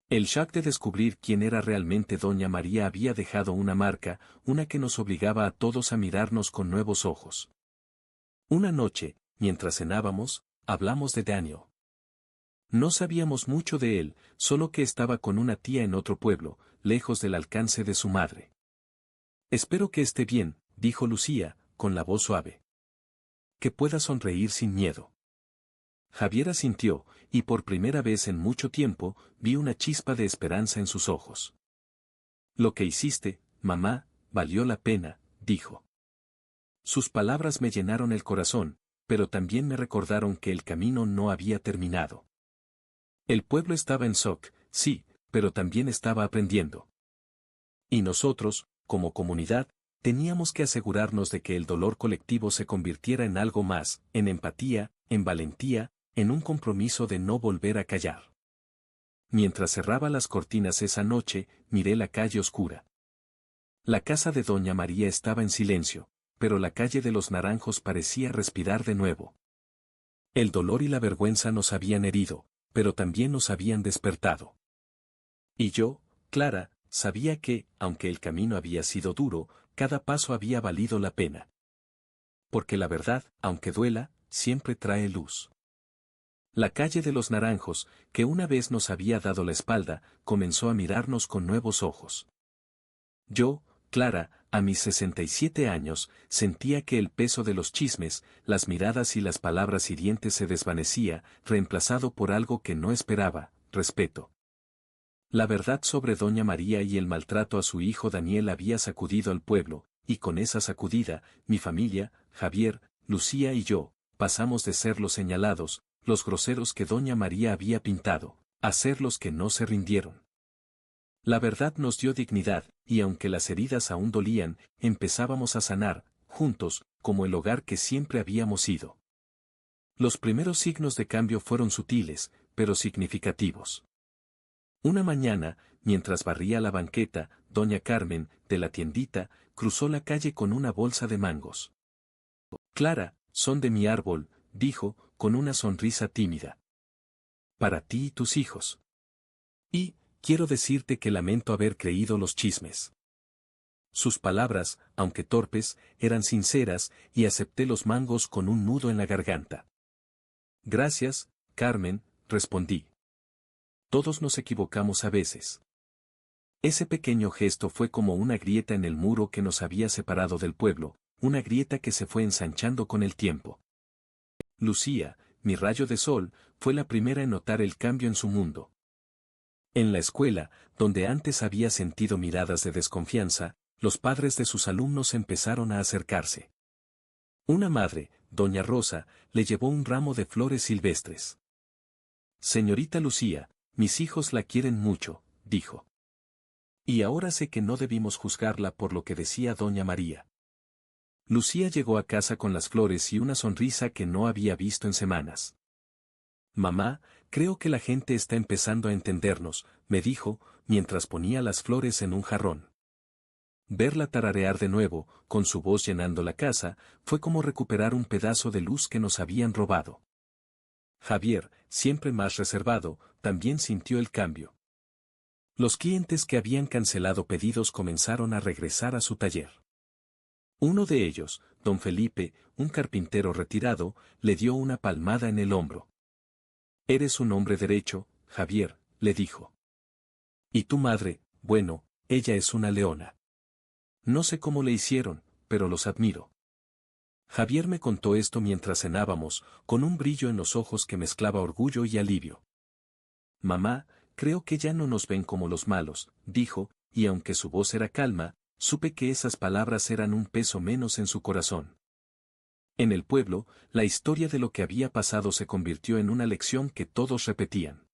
El shock de descubrir quién era realmente Doña María había dejado una marca, una que nos obligaba a todos a mirarnos con nuevos ojos. Una noche, mientras cenábamos, hablamos de Daniel. No sabíamos mucho de él, solo que estaba con una tía en otro pueblo, lejos del alcance de su madre. Espero que esté bien, dijo Lucía, con la voz suave. Que pueda sonreír sin miedo. Javier asintió, y por primera vez en mucho tiempo, vi una chispa de esperanza en sus ojos. Lo que hiciste, mamá, valió la pena, dijo. Sus palabras me llenaron el corazón, pero también me recordaron que el camino no había terminado. El pueblo estaba en shock, sí, pero también estaba aprendiendo. Y nosotros, como comunidad, teníamos que asegurarnos de que el dolor colectivo se convirtiera en algo más, en empatía, en valentía, en un compromiso de no volver a callar. Mientras cerraba las cortinas esa noche, miré la calle oscura. La casa de Doña María estaba en silencio, pero la calle de los Naranjos parecía respirar de nuevo. El dolor y la vergüenza nos habían herido, pero también nos habían despertado. Y yo, Clara, sabía que, aunque el camino había sido duro, cada paso había valido la pena. Porque la verdad, aunque duela, siempre trae luz. La calle de los Naranjos, que una vez nos había dado la espalda, comenzó a mirarnos con nuevos ojos. Yo, Clara, a mis 67 años, sentía que el peso de los chismes, las miradas y las palabras hirientes se desvanecía, reemplazado por algo que no esperaba, respeto. La verdad sobre Doña María y el maltrato a su hijo Daniel había sacudido al pueblo, y con esa sacudida, mi familia, Javier, Lucía y yo, pasamos de ser los señalados, los groseros que Doña María había pintado, a ser los que no se rindieron. La verdad nos dio dignidad, y aunque las heridas aún dolían, empezábamos a sanar, juntos, como el hogar que siempre habíamos sido. Los primeros signos de cambio fueron sutiles, pero significativos. Una mañana, mientras barría la banqueta, doña Carmen, de la tiendita, cruzó la calle con una bolsa de mangos. Clara, son de mi árbol, dijo, con una sonrisa tímida. Para ti y tus hijos. Y, quiero decirte que lamento haber creído los chismes. Sus palabras, aunque torpes, eran sinceras, y acepté los mangos con un nudo en la garganta. Gracias, Carmen, respondí. Todos nos equivocamos a veces. Ese pequeño gesto fue como una grieta en el muro que nos había separado del pueblo, una grieta que se fue ensanchando con el tiempo. Lucía, mi rayo de sol, fue la primera en notar el cambio en su mundo. En la escuela, donde antes había sentido miradas de desconfianza, los padres de sus alumnos empezaron a acercarse. Una madre, doña Rosa, le llevó un ramo de flores silvestres. Señorita Lucía, mis hijos la quieren mucho, dijo. Y ahora sé que no debimos juzgarla por lo que decía doña María. Lucía llegó a casa con las flores y una sonrisa que no había visto en semanas. Mamá, creo que la gente está empezando a entendernos, me dijo, mientras ponía las flores en un jarrón. Verla tararear de nuevo, con su voz llenando la casa, fue como recuperar un pedazo de luz que nos habían robado. Javier, siempre más reservado, también sintió el cambio. Los clientes que habían cancelado pedidos comenzaron a regresar a su taller. Uno de ellos, don Felipe, un carpintero retirado, le dio una palmada en el hombro. «Eres un hombre derecho, Javier», le dijo. «Y tu madre, bueno, ella es una leona. No sé cómo le hicieron, pero los admiro». Javier me contó esto mientras cenábamos, con un brillo en los ojos que mezclaba orgullo y alivio. «Mamá, creo que ya no nos ven como los malos», dijo, y aunque su voz era calma, supe que esas palabras eran un peso menos en su corazón. En el pueblo, la historia de lo que había pasado se convirtió en una lección que todos repetían.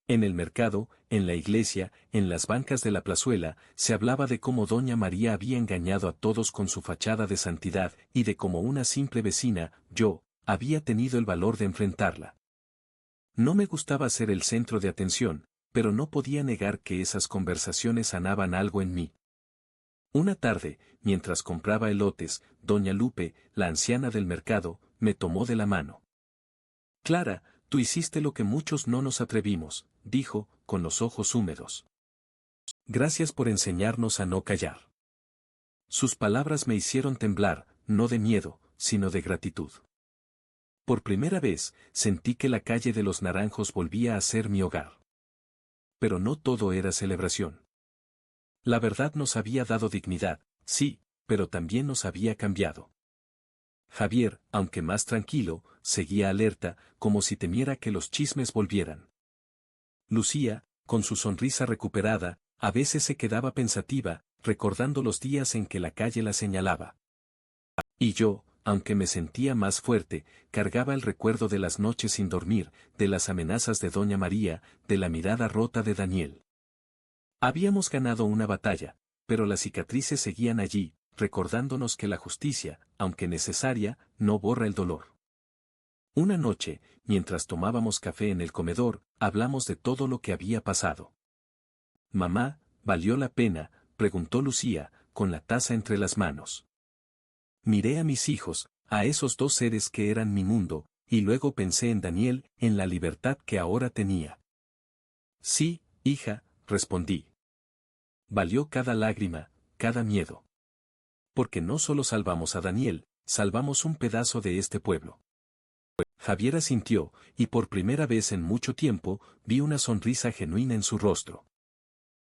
En el mercado, en la iglesia, en las bancas de la plazuela, se hablaba de cómo doña María había engañado a todos con su fachada de santidad y de cómo una simple vecina, yo, había tenido el valor de enfrentarla. No me gustaba ser el centro de atención, pero no podía negar que esas conversaciones sanaban algo en mí. Una tarde, mientras compraba elotes, doña Lupe, la anciana del mercado, me tomó de la mano. «Clara, tú hiciste lo que muchos no nos atrevimos», dijo, con los ojos húmedos. «Gracias por enseñarnos a no callar». Sus palabras me hicieron temblar, no de miedo, sino de gratitud. Por primera vez, sentí que la calle de los Naranjos volvía a ser mi hogar. Pero no todo era celebración. La verdad nos había dado dignidad, sí, pero también nos había cambiado. Javier, aunque más tranquilo, seguía alerta, como si temiera que los chismes volvieran. Lucía, con su sonrisa recuperada, a veces se quedaba pensativa, recordando los días en que la calle la señalaba. Y yo, aunque me sentía más fuerte, cargaba el recuerdo de las noches sin dormir, de las amenazas de doña María, de la mirada rota de Daniel. Habíamos ganado una batalla, pero las cicatrices seguían allí, recordándonos que la justicia, aunque necesaria, no borra el dolor. Una noche, mientras tomábamos café en el comedor, hablamos de todo lo que había pasado. «Mamá, ¿valió la pena?», preguntó Lucía, con la taza entre las manos. Miré a mis hijos, a esos dos seres que eran mi mundo, y luego pensé en Daniel, en la libertad que ahora tenía. «Sí, hija», respondí. «Valió cada lágrima, cada miedo. Porque no solo salvamos a Daniel, salvamos un pedazo de este pueblo». Javier asintió, y por primera vez en mucho tiempo, vi una sonrisa genuina en su rostro.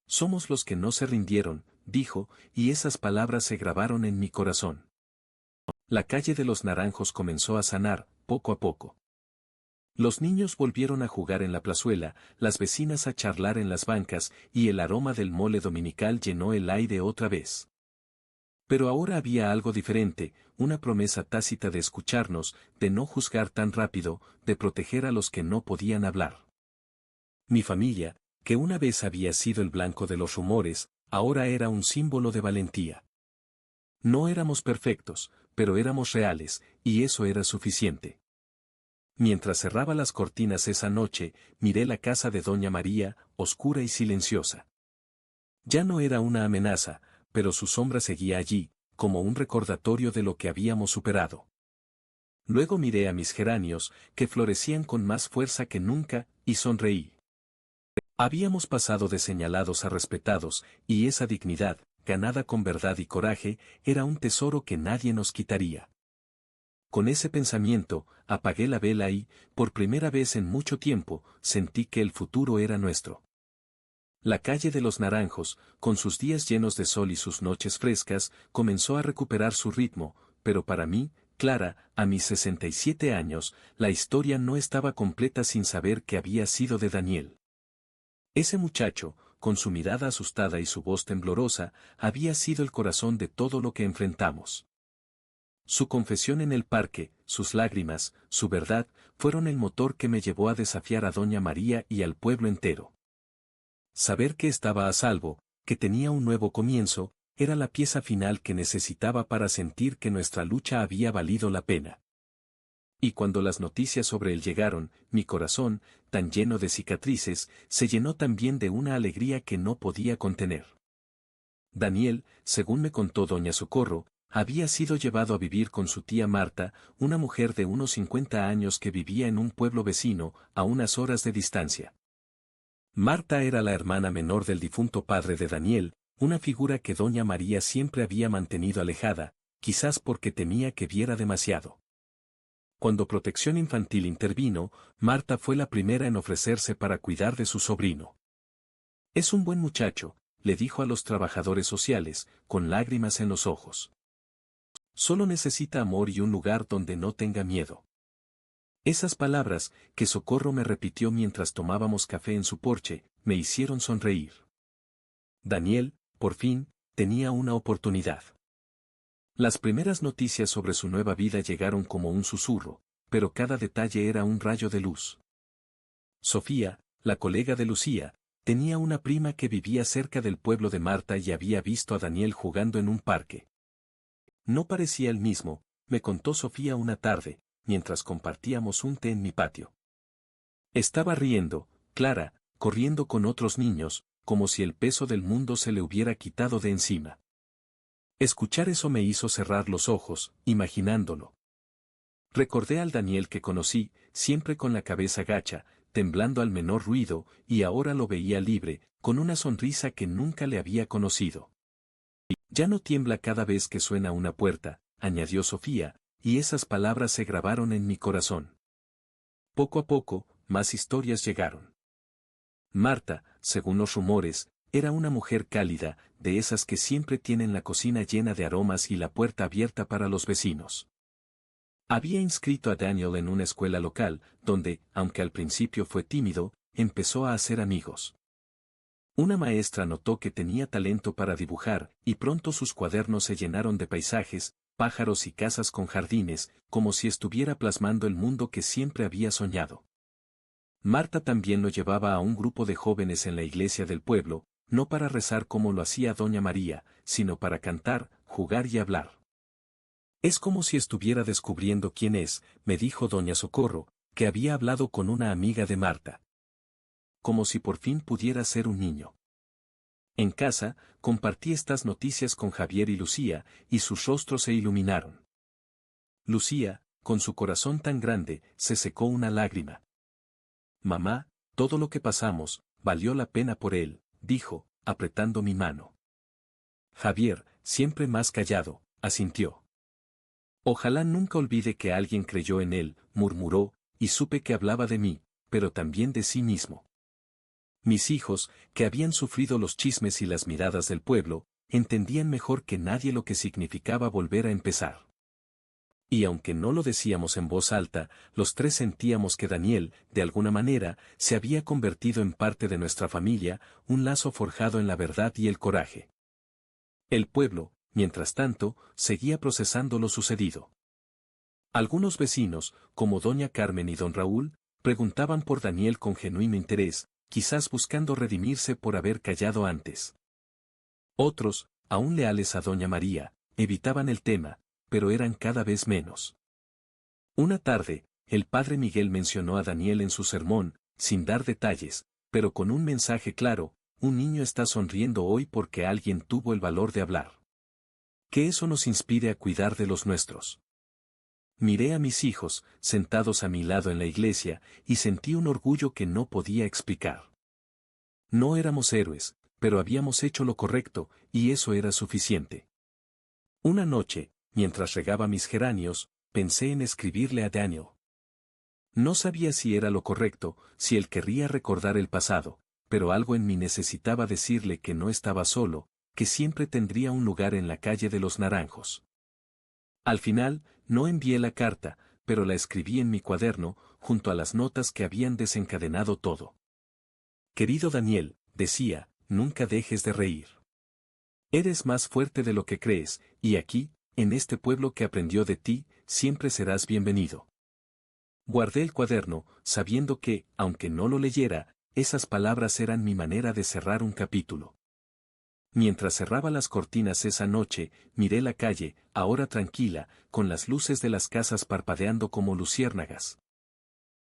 «Somos los que no se rindieron», dijo, y esas palabras se grabaron en mi corazón. La calle de los Naranjos comenzó a sanar, poco a poco. Los niños volvieron a jugar en la plazuela, las vecinas a charlar en las bancas, y el aroma del mole dominical llenó el aire otra vez. Pero ahora había algo diferente, una promesa tácita de escucharnos, de no juzgar tan rápido, de proteger a los que no podían hablar. Mi familia, que una vez había sido el blanco de los rumores, ahora era un símbolo de valentía. No éramos perfectos, pero éramos reales, y eso era suficiente. Mientras cerraba las cortinas esa noche, miré la casa de doña María, oscura y silenciosa. Ya no era una amenaza, pero su sombra seguía allí, como un recordatorio de lo que habíamos superado. Luego miré a mis geranios, que florecían con más fuerza que nunca, y sonreí. Habíamos pasado de señalados a respetados, y esa dignidad, ganada con verdad y coraje, era un tesoro que nadie nos quitaría. Con ese pensamiento, apagué la vela y, por primera vez en mucho tiempo, sentí que el futuro era nuestro. La calle de los Naranjos, con sus días llenos de sol y sus noches frescas, comenzó a recuperar su ritmo, pero para mí, Clara, a mis 67 años, la historia no estaba completa sin saber qué había sido de Daniel. Ese muchacho, con su mirada asustada y su voz temblorosa, había sido el corazón de todo lo que enfrentamos. Su confesión en el parque, sus lágrimas, su verdad, fueron el motor que me llevó a desafiar a doña María y al pueblo entero. Saber que estaba a salvo, que tenía un nuevo comienzo, era la pieza final que necesitaba para sentir que nuestra lucha había valido la pena. Y cuando las noticias sobre él llegaron, mi corazón, tan lleno de cicatrices, se llenó también de una alegría que no podía contener. Daniel, según me contó doña Socorro, había sido llevado a vivir con su tía Marta, una mujer de unos 50 años que vivía en un pueblo vecino, a unas horas de distancia. Marta era la hermana menor del difunto padre de Daniel, una figura que doña María siempre había mantenido alejada, quizás porque temía que viera demasiado. Cuando Protección Infantil intervino, Marta fue la primera en ofrecerse para cuidar de su sobrino. Es un buen muchacho, le dijo a los trabajadores sociales, con lágrimas en los ojos. Solo necesita amor y un lugar donde no tenga miedo. Esas palabras, que Socorro me repitió mientras tomábamos café en su porche, me hicieron sonreír. Daniel, por fin, tenía una oportunidad. Las primeras noticias sobre su nueva vida llegaron como un susurro, pero cada detalle era un rayo de luz. Sofía, la colega de Lucía, tenía una prima que vivía cerca del pueblo de Marta y había visto a Daniel jugando en un parque. No parecía el mismo, me contó Sofía una tarde, mientras compartíamos un té en mi patio. Estaba riendo, Clara, corriendo con otros niños, como si el peso del mundo se le hubiera quitado de encima. Escuchar eso me hizo cerrar los ojos, imaginándolo. Recordé al Daniel que conocí, siempre con la cabeza gacha, temblando al menor ruido, y ahora lo veía libre, con una sonrisa que nunca le había conocido. Ya no tiembla cada vez que suena una puerta, añadió Sofía, y esas palabras se grabaron en mi corazón. Poco a poco, más historias llegaron. Marta, según los rumores, era una mujer cálida, de esas que siempre tienen la cocina llena de aromas y la puerta abierta para los vecinos. Había inscrito a Daniel en una escuela local, donde, aunque al principio fue tímido, empezó a hacer amigos. Una maestra notó que tenía talento para dibujar, y pronto sus cuadernos se llenaron de paisajes, pájaros y casas con jardines, como si estuviera plasmando el mundo que siempre había soñado. Marta también lo llevaba a un grupo de jóvenes en la iglesia del pueblo, no para rezar como lo hacía doña María, sino para cantar, jugar y hablar. Es como si estuviera descubriendo quién es, me dijo doña Socorro, que había hablado con una amiga de Marta. Como si por fin pudiera ser un niño. En casa, compartí estas noticias con Javier y Lucía, y sus rostros se iluminaron. Lucía, con su corazón tan grande, se secó una lágrima. Mamá, todo lo que pasamos, valió la pena por él, dijo, apretando mi mano. Javier, siempre más callado, asintió. Ojalá nunca olvide que alguien creyó en él, murmuró, y supe que hablaba de mí, pero también de sí mismo. Mis hijos, que habían sufrido los chismes y las miradas del pueblo, entendían mejor que nadie lo que significaba volver a empezar. Y aunque no lo decíamos en voz alta, los tres sentíamos que Daniel, de alguna manera, se había convertido en parte de nuestra familia, un lazo forjado en la verdad y el coraje. El pueblo, mientras tanto, seguía procesando lo sucedido. Algunos vecinos, como doña Carmen y don Raúl, preguntaban por Daniel con genuino interés, quizás buscando redimirse por haber callado antes. Otros, aún leales a doña María, evitaban el tema, pero eran cada vez menos. Una tarde, el padre Miguel mencionó a Daniel en su sermón, sin dar detalles, pero con un mensaje claro: un niño está sonriendo hoy porque alguien tuvo el valor de hablar. Que eso nos inspire a cuidar de los nuestros. Miré a mis hijos, sentados a mi lado en la iglesia, y sentí un orgullo que no podía explicar. No éramos héroes, pero habíamos hecho lo correcto, y eso era suficiente. Una noche, mientras regaba mis geranios, pensé en escribirle a Daniel. No sabía si era lo correcto, si él querría recordar el pasado, pero algo en mí necesitaba decirle que no estaba solo, que siempre tendría un lugar en la calle de los Naranjos. Al final, no envié la carta, pero la escribí en mi cuaderno, junto a las notas que habían desencadenado todo. Querido Daniel, decía, nunca dejes de reír. Eres más fuerte de lo que crees, y aquí, en este pueblo que aprendió de ti, siempre serás bienvenido. Guardé el cuaderno, sabiendo que, aunque no lo leyera, esas palabras eran mi manera de cerrar un capítulo. Mientras cerraba las cortinas esa noche, miré la calle, ahora tranquila, con las luces de las casas parpadeando como luciérnagas.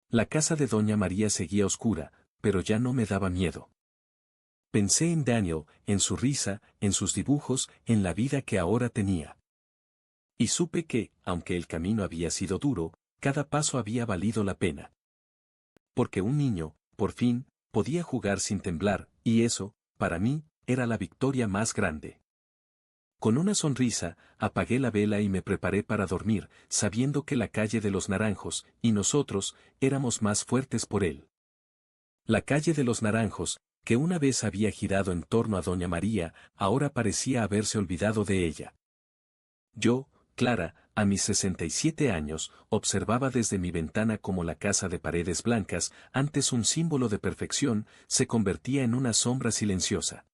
La casa de doña María seguía oscura, pero ya no me daba miedo. Pensé en Daniel, en su risa, en sus dibujos, en la vida que ahora tenía. Y supe que, aunque el camino había sido duro, cada paso había valido la pena. Porque un niño, por fin, podía jugar sin temblar, y eso, para mí, era la victoria más grande. Con una sonrisa, apagué la vela y me preparé para dormir, sabiendo que la calle de los Naranjos, y nosotros, éramos más fuertes por él. La calle de los Naranjos, que una vez había girado en torno a doña María, ahora parecía haberse olvidado de ella. Yo, Clara, a mis 67 años, observaba desde mi ventana cómo la casa de paredes blancas, antes un símbolo de perfección, se convertía en una sombra silenciosa.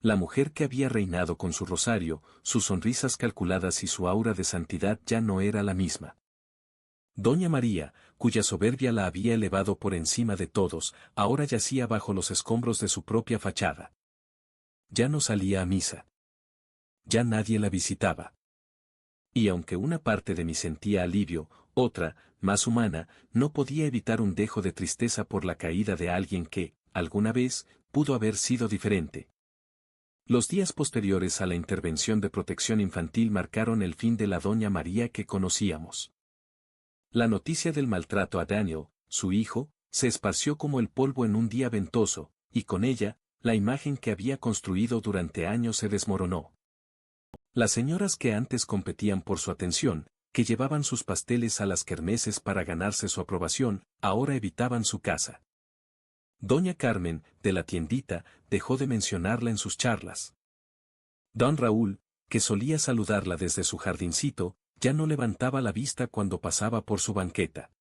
La mujer que había reinado con su rosario, sus sonrisas calculadas y su aura de santidad ya no era la misma. Doña María, cuya soberbia la había elevado por encima de todos, ahora yacía bajo los escombros de su propia fachada. Ya no salía a misa. Ya nadie la visitaba. Y aunque una parte de mí sentía alivio, otra, más humana, no podía evitar un dejo de tristeza por la caída de alguien que, alguna vez, pudo haber sido diferente. Los días posteriores a la intervención de protección infantil marcaron el fin de la doña María que conocíamos. La noticia del maltrato a Daniel, su hijo, se esparció como el polvo en un día ventoso, y con ella, la imagen que había construido durante años se desmoronó. Las señoras que antes competían por su atención, que llevaban sus pasteles a las kermeses para ganarse su aprobación, ahora evitaban su casa. Doña Carmen, de la tiendita, dejó de mencionarla en sus charlas. Don Raúl, que solía saludarla desde su jardincito, ya no levantaba la vista cuando pasaba por su banqueta.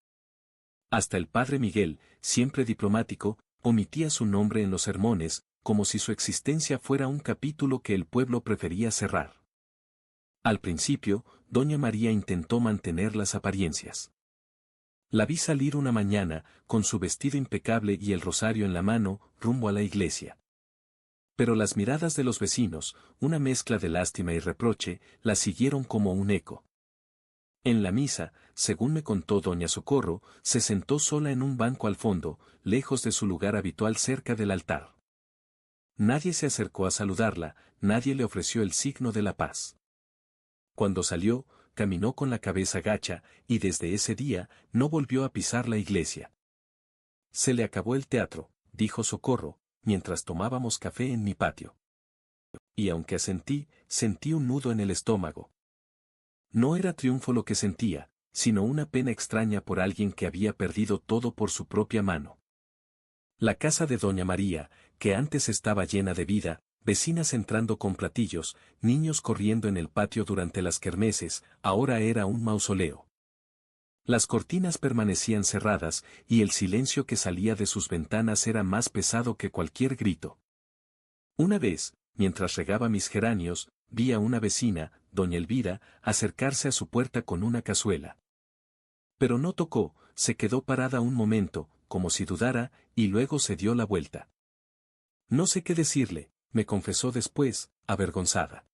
Hasta el padre Miguel, siempre diplomático, omitía su nombre en los sermones, como si su existencia fuera un capítulo que el pueblo prefería cerrar. Al principio, doña María intentó mantener las apariencias. La vi salir una mañana, con su vestido impecable y el rosario en la mano, rumbo a la iglesia. Pero las miradas de los vecinos, una mezcla de lástima y reproche, la siguieron como un eco. En la misa, según me contó doña Socorro, se sentó sola en un banco al fondo, lejos de su lugar habitual cerca del altar. Nadie se acercó a saludarla, nadie le ofreció el signo de la paz. Cuando salió, caminó con la cabeza gacha, y desde ese día, no volvió a pisar la iglesia. Se le acabó el teatro, dijo Socorro, mientras tomábamos café en mi patio. Y aunque asentí, sentí un nudo en el estómago. No era triunfo lo que sentía, sino una pena extraña por alguien que había perdido todo por su propia mano. La casa de doña María, que antes estaba llena de vida, vecinas entrando con platillos, niños corriendo en el patio durante las kermeses, ahora era un mausoleo. Las cortinas permanecían cerradas, y el silencio que salía de sus ventanas era más pesado que cualquier grito. Una vez, mientras regaba mis geranios, vi a una vecina, doña Elvira, acercarse a su puerta con una cazuela. Pero no tocó, se quedó parada un momento, como si dudara, y luego se dio la vuelta. No sé qué decirle, me confesó después, avergonzada.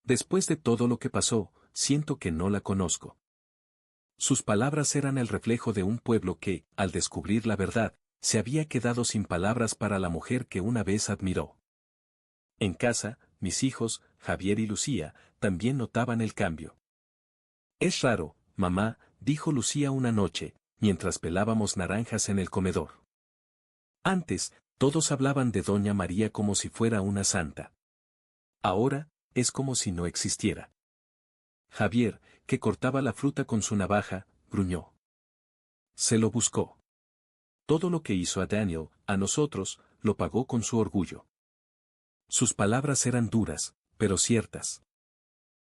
Después de todo lo que pasó, siento que no la conozco. Sus palabras eran el reflejo de un pueblo que, al descubrir la verdad, se había quedado sin palabras para la mujer que una vez admiró. En casa, mis hijos, Javier y Lucía, también notaban el cambio. Es raro, mamá, dijo Lucía una noche, mientras pelábamos naranjas en el comedor. Antes, todos hablaban de doña María como si fuera una santa. Ahora, es como si no existiera. Javier, que cortaba la fruta con su navaja, gruñó. Se lo buscó. Todo lo que hizo a Daniel, a nosotros, lo pagó con su orgullo. Sus palabras eran duras, pero ciertas.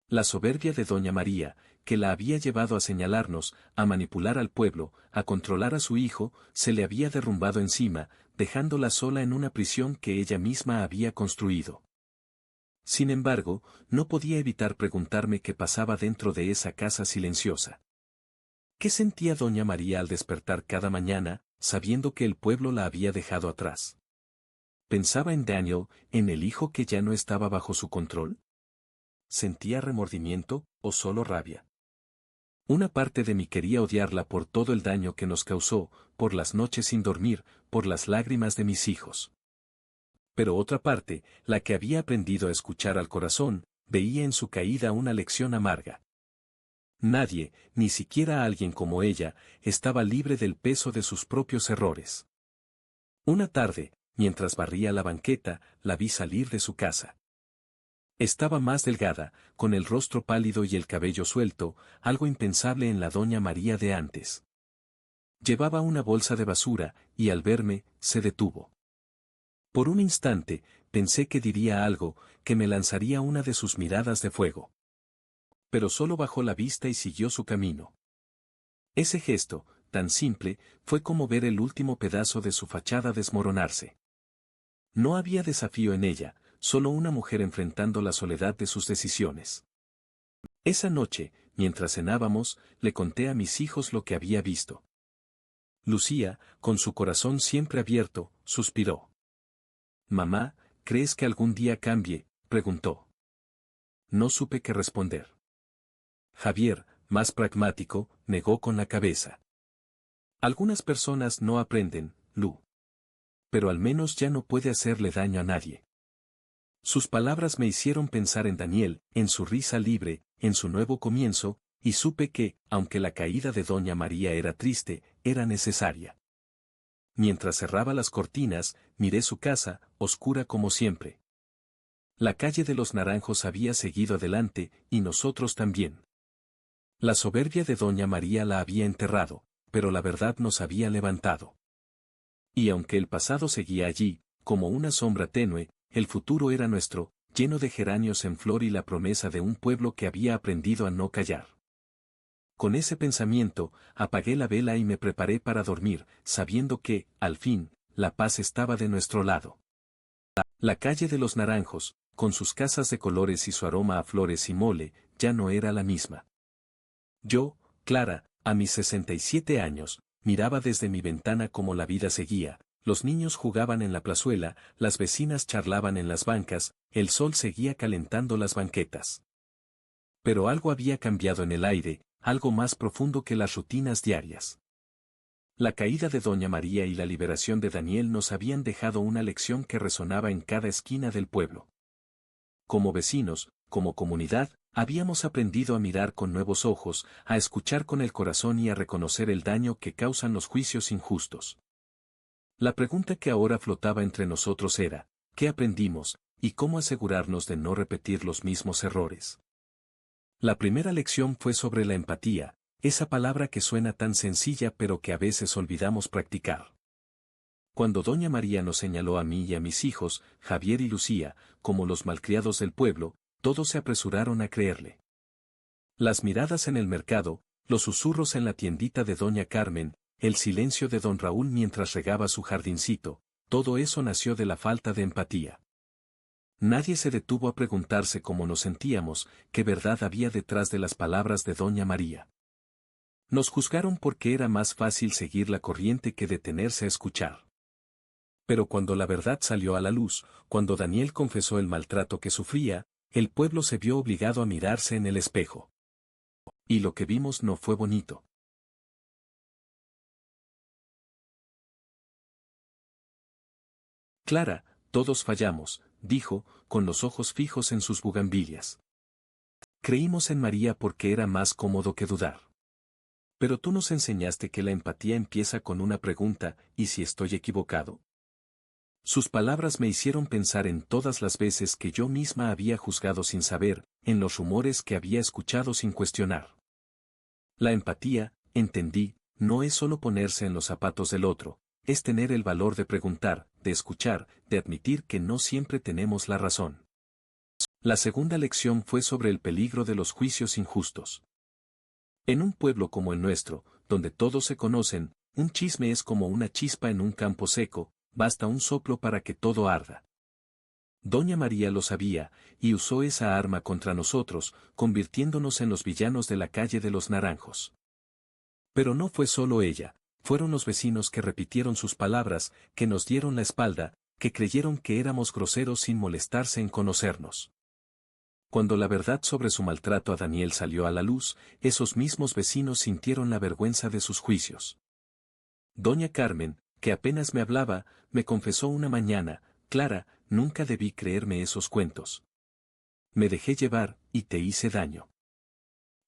La soberbia de doña María, que la había llevado a señalarnos, a manipular al pueblo, a controlar a su hijo, se le había derrumbado encima, dejándola sola en una prisión que ella misma había construido. Sin embargo, no podía evitar preguntarme qué pasaba dentro de esa casa silenciosa. ¿Qué sentía doña María al despertar cada mañana, sabiendo que el pueblo la había dejado atrás? ¿Pensaba en Daniel, en el hijo que ya no estaba bajo su control? ¿Sentía remordimiento, o solo rabia? Una parte de mí quería odiarla por todo el daño que nos causó, por las noches sin dormir, por las lágrimas de mis hijos. Pero otra parte, la que había aprendido a escuchar al corazón, veía en su caída una lección amarga. Nadie, ni siquiera alguien como ella, estaba libre del peso de sus propios errores. Una tarde, mientras barría la banqueta, la vi salir de su casa. Estaba más delgada, con el rostro pálido y el cabello suelto, algo impensable en la doña María de antes. Llevaba una bolsa de basura, y al verme, se detuvo. Por un instante, pensé que diría algo, que me lanzaría una de sus miradas de fuego. Pero solo bajó la vista y siguió su camino. Ese gesto, tan simple, fue como ver el último pedazo de su fachada desmoronarse. No había desafío en ella, solo una mujer enfrentando la soledad de sus decisiones. Esa noche, mientras cenábamos, le conté a mis hijos lo que había visto. Lucía, con su corazón siempre abierto, suspiró. «Mamá, ¿crees que algún día cambie?», preguntó. No supe qué responder. Javier, más pragmático, negó con la cabeza. Algunas personas no aprenden, Lu. Pero al menos ya no puede hacerle daño a nadie. Sus palabras me hicieron pensar en Daniel, en su risa libre, en su nuevo comienzo, y supe que, aunque la caída de Doña María era triste, era necesaria. Mientras cerraba las cortinas, miré su casa, oscura como siempre. La calle de los Naranjos había seguido adelante, y nosotros también. La soberbia de Doña María la había enterrado, pero la verdad nos había levantado. Y aunque el pasado seguía allí, como una sombra tenue, el futuro era nuestro, lleno de geranios en flor y la promesa de un pueblo que había aprendido a no callar. Con ese pensamiento, apagué la vela y me preparé para dormir, sabiendo que, al fin, la paz estaba de nuestro lado. La calle de los Naranjos, con sus casas de colores y su aroma a flores y mole, ya no era la misma. Yo, Clara, a mis 67 años, miraba desde mi ventana cómo la vida seguía, los niños jugaban en la plazuela, las vecinas charlaban en las bancas, el sol seguía calentando las banquetas. Pero algo había cambiado en el aire, algo más profundo que las rutinas diarias. La caída de Doña María y la liberación de Daniel nos habían dejado una lección que resonaba en cada esquina del pueblo. Como vecinos, como comunidad, habíamos aprendido a mirar con nuevos ojos, a escuchar con el corazón y a reconocer el daño que causan los juicios injustos. La pregunta que ahora flotaba entre nosotros era, ¿qué aprendimos, y cómo asegurarnos de no repetir los mismos errores? La primera lección fue sobre la empatía, esa palabra que suena tan sencilla pero que a veces olvidamos practicar. Cuando Doña María nos señaló a mí y a mis hijos, Javier y Lucía, como los malcriados del pueblo, todos se apresuraron a creerle. Las miradas en el mercado, los susurros en la tiendita de Doña Carmen, el silencio de don Raúl mientras regaba su jardincito, todo eso nació de la falta de empatía. Nadie se detuvo a preguntarse cómo nos sentíamos, qué verdad había detrás de las palabras de Doña María. Nos juzgaron porque era más fácil seguir la corriente que detenerse a escuchar. Pero cuando la verdad salió a la luz, cuando Daniel confesó el maltrato que sufría, el pueblo se vio obligado a mirarse en el espejo. Y lo que vimos no fue bonito. Clara, todos fallamos, dijo, con los ojos fijos en sus bugambilias. Creímos en María porque era más cómodo que dudar. Pero tú nos enseñaste que la empatía empieza con una pregunta, ¿y si estoy equivocado? Sus palabras me hicieron pensar en todas las veces que yo misma había juzgado sin saber, en los rumores que había escuchado sin cuestionar. La empatía, entendí, no es solo ponerse en los zapatos del otro, es tener el valor de preguntar, de escuchar, de admitir que no siempre tenemos la razón. La segunda lección fue sobre el peligro de los juicios injustos. En un pueblo como el nuestro, donde todos se conocen, un chisme es como una chispa en un campo seco, basta un soplo para que todo arda. Doña María lo sabía, y usó esa arma contra nosotros, convirtiéndonos en los villanos de la calle de los Naranjos. Pero no fue solo ella, fueron los vecinos que repitieron sus palabras, que nos dieron la espalda, que creyeron que éramos groseros sin molestarse en conocernos. Cuando la verdad sobre su maltrato a Daniel salió a la luz, esos mismos vecinos sintieron la vergüenza de sus juicios. Doña Carmen, que apenas me hablaba, me confesó una mañana, Clara, nunca debí creerme esos cuentos. Me dejé llevar, y te hice daño.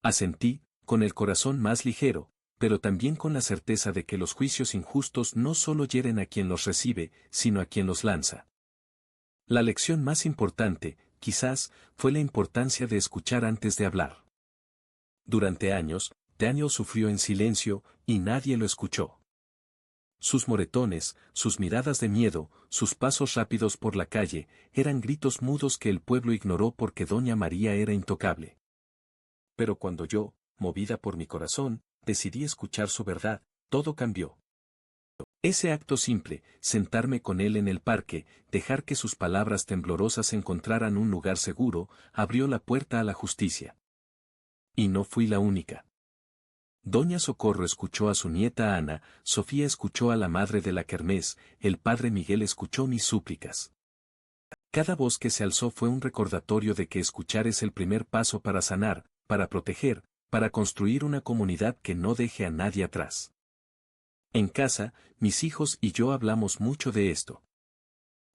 Asentí, con el corazón más ligero, pero también con la certeza de que los juicios injustos no solo hieren a quien los recibe, sino a quien los lanza. La lección más importante, quizás, fue la importancia de escuchar antes de hablar. Durante años, Daniel sufrió en silencio, y nadie lo escuchó. Sus moretones, sus miradas de miedo, sus pasos rápidos por la calle, eran gritos mudos que el pueblo ignoró porque Doña María era intocable. Pero cuando yo, movida por mi corazón, decidí escuchar su verdad, todo cambió. Ese acto simple, sentarme con él en el parque, dejar que sus palabras temblorosas encontraran un lugar seguro, abrió la puerta a la justicia. Y no fui la única. Doña Socorro escuchó a su nieta Ana, Sofía escuchó a la madre de la kermés, el padre Miguel escuchó mis súplicas. Cada voz que se alzó fue un recordatorio de que escuchar es el primer paso para sanar, para proteger, para construir una comunidad que no deje a nadie atrás. En casa, mis hijos y yo hablamos mucho de esto.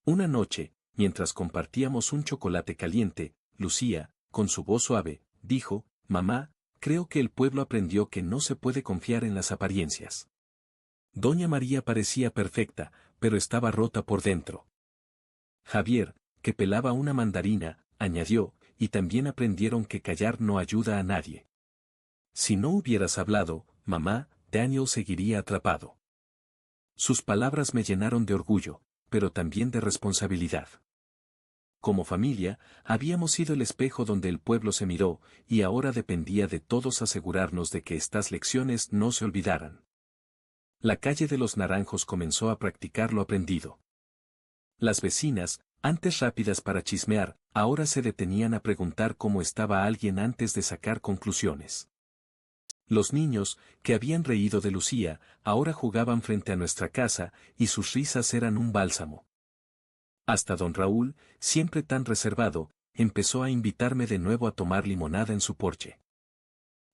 Una noche, mientras compartíamos un chocolate caliente, Lucía, con su voz suave, dijo, «Mamá, creo que el pueblo aprendió que no se puede confiar en las apariencias». Doña María parecía perfecta, pero estaba rota por dentro. Javier, que pelaba una mandarina, añadió, y también aprendieron que callar no ayuda a nadie. Si no hubieras hablado, mamá, Daniel seguiría atrapado. Sus palabras me llenaron de orgullo, pero también de responsabilidad. Como familia, habíamos sido el espejo donde el pueblo se miró, y ahora dependía de todos asegurarnos de que estas lecciones no se olvidaran. La calle de los Naranjos comenzó a practicar lo aprendido. Las vecinas, antes rápidas para chismear, ahora se detenían a preguntar cómo estaba alguien antes de sacar conclusiones. Los niños, que habían reído de Lucía, ahora jugaban frente a nuestra casa, y sus risas eran un bálsamo. Hasta don Raúl, siempre tan reservado, empezó a invitarme de nuevo a tomar limonada en su porche.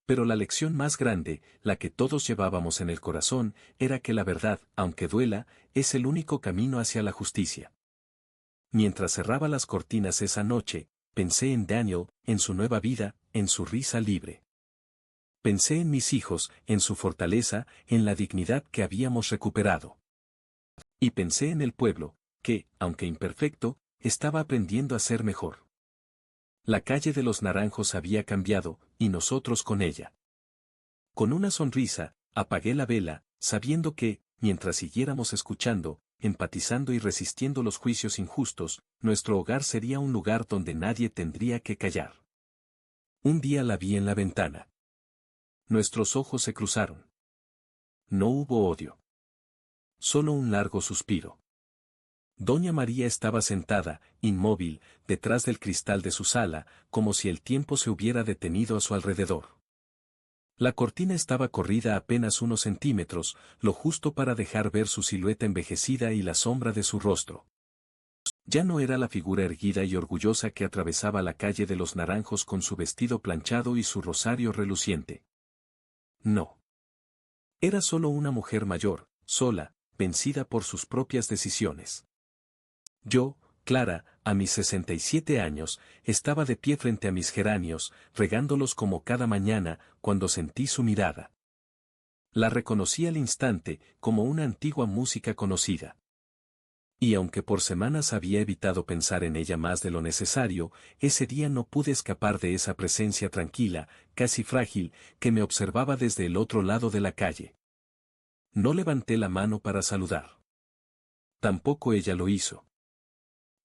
Pero la lección más grande, la que todos llevábamos en el corazón, era que la verdad, aunque duela, es el único camino hacia la justicia. Mientras cerraba las cortinas esa noche, pensé en Daniel, en su nueva vida, en su risa libre. Pensé en mis hijos, en su fortaleza, en la dignidad que habíamos recuperado. Y pensé en el pueblo, que, aunque imperfecto, estaba aprendiendo a ser mejor. La calle de los Naranjos había cambiado, y nosotros con ella. Con una sonrisa, apagué la vela, sabiendo que, mientras siguiéramos escuchando, empatizando y resistiendo los juicios injustos, nuestro hogar sería un lugar donde nadie tendría que callar. Un día la vi en la ventana. Nuestros ojos se cruzaron. No hubo odio. Solo un largo suspiro. Doña María estaba sentada, inmóvil, detrás del cristal de su sala, como si el tiempo se hubiera detenido a su alrededor. La cortina estaba corrida apenas unos centímetros, lo justo para dejar ver su silueta envejecida y la sombra de su rostro. Ya no era la figura erguida y orgullosa que atravesaba la calle de los Naranjos con su vestido planchado y su rosario reluciente. No. Era solo una mujer mayor, sola, vencida por sus propias decisiones. Yo, Clara, a mis 67 años, estaba de pie frente a mis geranios, regándolos como cada mañana, cuando sentí su mirada. La reconocí al instante, como una antigua música conocida. Y aunque por semanas había evitado pensar en ella más de lo necesario, ese día no pude escapar de esa presencia tranquila, casi frágil, que me observaba desde el otro lado de la calle. No levanté la mano para saludar. Tampoco ella lo hizo.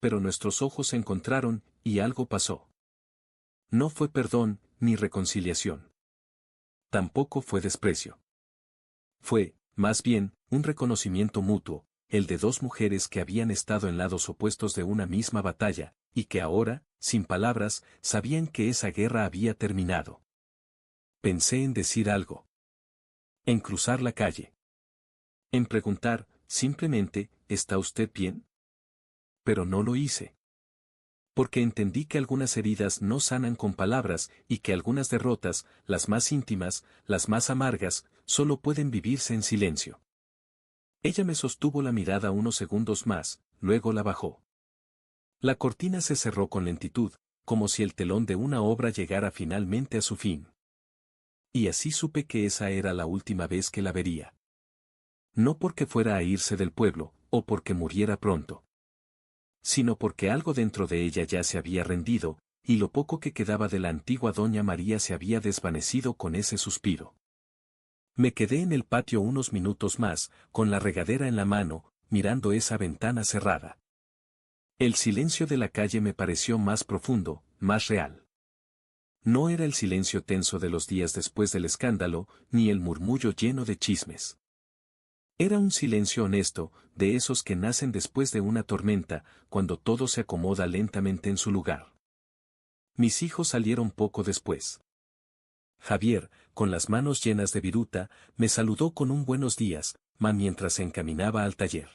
Pero nuestros ojos se encontraron, y algo pasó. No fue perdón, ni reconciliación. Tampoco fue desprecio. Fue, más bien, un reconocimiento mutuo, el de dos mujeres que habían estado en lados opuestos de una misma batalla, y que ahora, sin palabras, sabían que esa guerra había terminado. Pensé en decir algo. En cruzar la calle. En preguntar, simplemente, ¿está usted bien? Pero no lo hice. Porque entendí que algunas heridas no sanan con palabras y que algunas derrotas, las más íntimas, las más amargas, solo pueden vivirse en silencio. Ella me sostuvo la mirada unos segundos más, luego la bajó. La cortina se cerró con lentitud, como si el telón de una obra llegara finalmente a su fin. Y así supe que esa era la última vez que la vería. No porque fuera a irse del pueblo, o porque muriera pronto, sino porque algo dentro de ella ya se había rendido, y lo poco que quedaba de la antigua doña María se había desvanecido con ese suspiro. Me quedé en el patio unos minutos más, con la regadera en la mano, mirando esa ventana cerrada. El silencio de la calle me pareció más profundo, más real. No era el silencio tenso de los días después del escándalo, ni el murmullo lleno de chismes. Era un silencio honesto, de esos que nacen después de una tormenta, cuando todo se acomoda lentamente en su lugar. Mis hijos salieron poco después. Javier, con las manos llenas de viruta, me saludó con un buenos días, mientras se encaminaba al taller.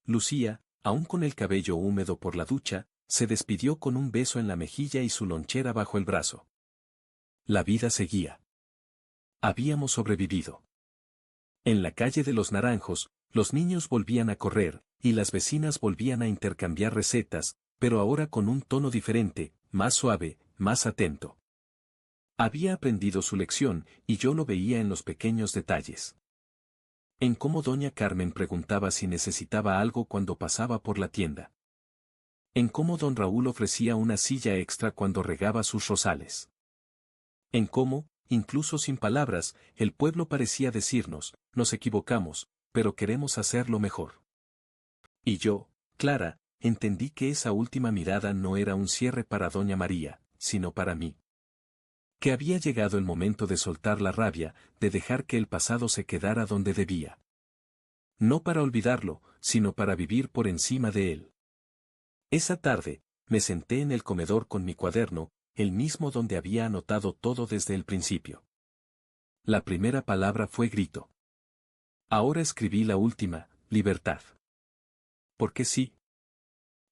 Lucía, aún con el cabello húmedo por la ducha, se despidió con un beso en la mejilla y su lonchera bajo el brazo. La vida seguía. Habíamos sobrevivido. En la calle de los Naranjos, los niños volvían a correr, y las vecinas volvían a intercambiar recetas, pero ahora con un tono diferente, más suave, más atento. Había aprendido su lección, y yo lo veía en los pequeños detalles. En cómo doña Carmen preguntaba si necesitaba algo cuando pasaba por la tienda. En cómo don Raúl ofrecía una silla extra cuando regaba sus rosales. En cómo, incluso sin palabras, el pueblo parecía decirnos, nos equivocamos, pero queremos hacerlo mejor. Y yo, Clara, entendí que esa última mirada no era un cierre para doña María, sino para mí. Que había llegado el momento de soltar la rabia, de dejar que el pasado se quedara donde debía. No para olvidarlo, sino para vivir por encima de él. Esa tarde, me senté en el comedor con mi cuaderno, el mismo donde había anotado todo desde el principio. La primera palabra fue grito. Ahora escribí la última, libertad. Porque sí.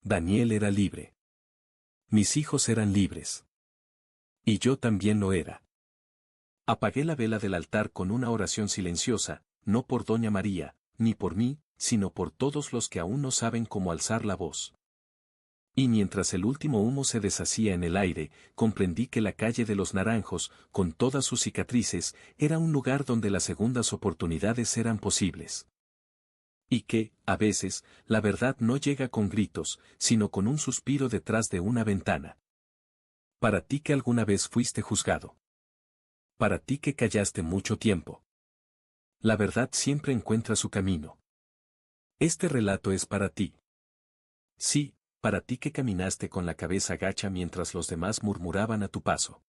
Daniel era libre. Mis hijos eran libres. Y yo también lo era. Apagué la vela del altar con una oración silenciosa, no por doña María, ni por mí, sino por todos los que aún no saben cómo alzar la voz. Y mientras el último humo se deshacía en el aire, comprendí que la calle de los Naranjos, con todas sus cicatrices, era un lugar donde las segundas oportunidades eran posibles. Y que, a veces, la verdad no llega con gritos, sino con un suspiro detrás de una ventana. Para ti que alguna vez fuiste juzgado. Para ti que callaste mucho tiempo. La verdad siempre encuentra su camino. Este relato es para ti. Sí, para ti que caminaste con la cabeza gacha mientras los demás murmuraban a tu paso.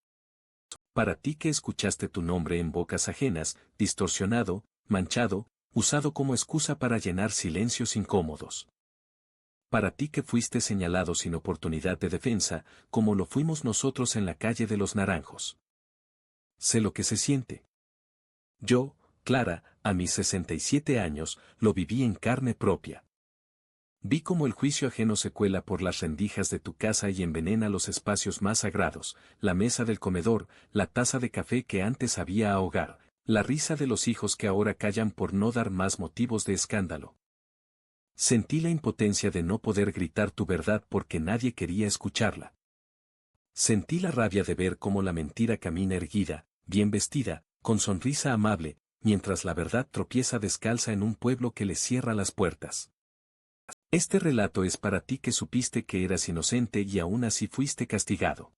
Para ti que escuchaste tu nombre en bocas ajenas, distorsionado, manchado, usado como excusa para llenar silencios incómodos. Para ti que fuiste señalado sin oportunidad de defensa, como lo fuimos nosotros en la calle de los Naranjos. Sé lo que se siente. Yo, Clara, a mis 67 años, lo viví en carne propia. Vi cómo el juicio ajeno se cuela por las rendijas de tu casa y envenena los espacios más sagrados, la mesa del comedor, la taza de café que antes había ahogar, la risa de los hijos que ahora callan por no dar más motivos de escándalo. Sentí la impotencia de no poder gritar tu verdad porque nadie quería escucharla. Sentí la rabia de ver cómo la mentira camina erguida, bien vestida, con sonrisa amable, mientras la verdad tropieza descalza en un pueblo que le cierra las puertas. Este relato es para ti que supiste que eras inocente y aún así fuiste castigado.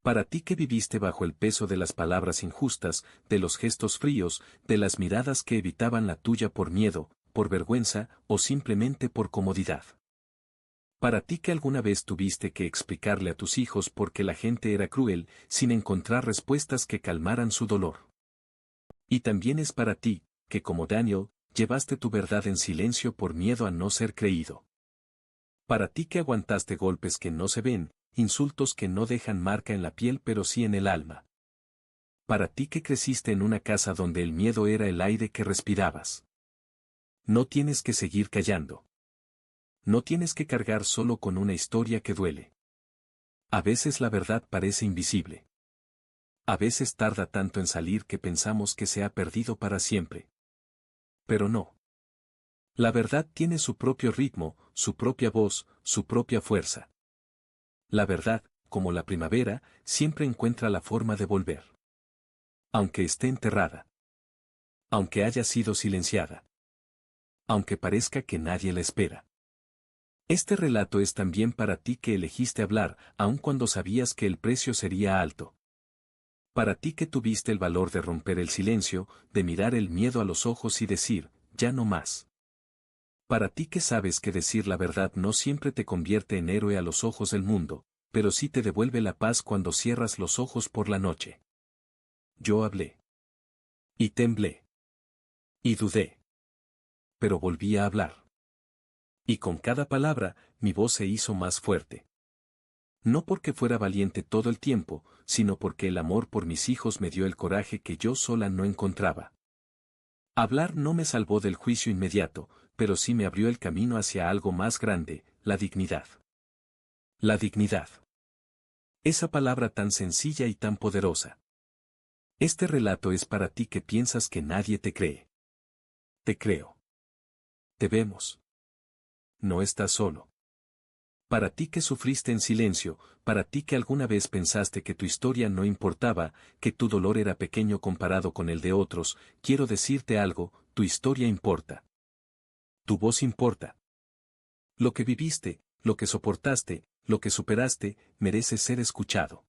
Para ti que viviste bajo el peso de las palabras injustas, de los gestos fríos, de las miradas que evitaban la tuya por miedo, por vergüenza o simplemente por comodidad. Para ti que alguna vez tuviste que explicarle a tus hijos por qué la gente era cruel, sin encontrar respuestas que calmaran su dolor. Y también es para ti, que como Daniel, llevaste tu verdad en silencio por miedo a no ser creído. Para ti que aguantaste golpes que no se ven, insultos que no dejan marca en la piel pero sí en el alma. Para ti que creciste en una casa donde el miedo era el aire que respirabas. No tienes que seguir callando. No tienes que cargar solo con una historia que duele. A veces la verdad parece invisible. A veces tarda tanto en salir que pensamos que se ha perdido para siempre. Pero no. La verdad tiene su propio ritmo, su propia voz, su propia fuerza. La verdad, como la primavera, siempre encuentra la forma de volver. Aunque esté enterrada. Aunque haya sido silenciada. Aunque parezca que nadie la espera. Este relato es también para ti que elegiste hablar, aun cuando sabías que el precio sería alto. Para ti que tuviste el valor de romper el silencio, de mirar el miedo a los ojos y decir, ya no más. Para ti que sabes que decir la verdad no siempre te convierte en héroe a los ojos del mundo, pero sí te devuelve la paz cuando cierras los ojos por la noche. Yo hablé. Y temblé. Y dudé. Pero volví a hablar. Y con cada palabra, mi voz se hizo más fuerte. No porque fuera valiente todo el tiempo, sino porque el amor por mis hijos me dio el coraje que yo sola no encontraba. Hablar no me salvó del juicio inmediato, pero sí me abrió el camino hacia algo más grande, la dignidad. La dignidad. Esa palabra tan sencilla y tan poderosa. Este relato es para ti que piensas que nadie te cree. Te creo. Te vemos. No estás solo. Para ti que sufriste en silencio, para ti que alguna vez pensaste que tu historia no importaba, que tu dolor era pequeño comparado con el de otros, quiero decirte algo, tu historia importa. Tu voz importa. Lo que viviste, lo que soportaste, lo que superaste, merece ser escuchado.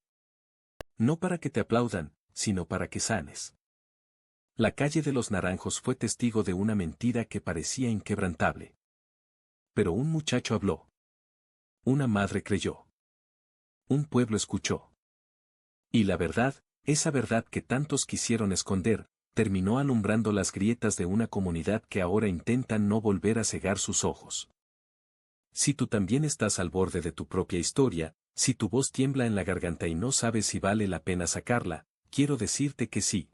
No para que te aplaudan, sino para que sanes. La calle de los Naranjos fue testigo de una mentira que parecía inquebrantable. Pero un muchacho habló. Una madre creyó. Un pueblo escuchó. Y la verdad, esa verdad que tantos quisieron esconder, terminó alumbrando las grietas de una comunidad que ahora intenta no volver a cegar sus ojos. Si tú también estás al borde de tu propia historia, si tu voz tiembla en la garganta y no sabes si vale la pena sacarla, quiero decirte que sí.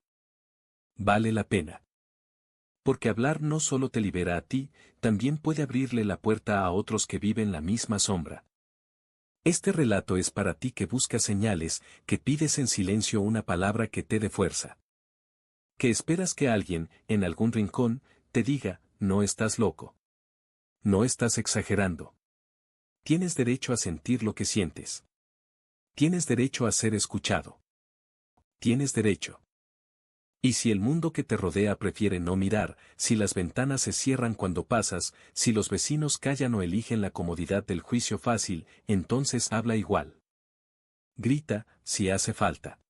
Vale la pena. Porque hablar no solo te libera a ti, también puede abrirle la puerta a otros que viven la misma sombra. Este relato es para ti que buscas señales, que pides en silencio una palabra que te dé fuerza. Que esperas que alguien, en algún rincón, te diga, no estás loco. No estás exagerando. Tienes derecho a sentir lo que sientes. Tienes derecho a ser escuchado. Tienes derecho. Y si el mundo que te rodea prefiere no mirar, si las ventanas se cierran cuando pasas, si los vecinos callan o eligen la comodidad del juicio fácil, entonces habla igual. Grita, si hace falta.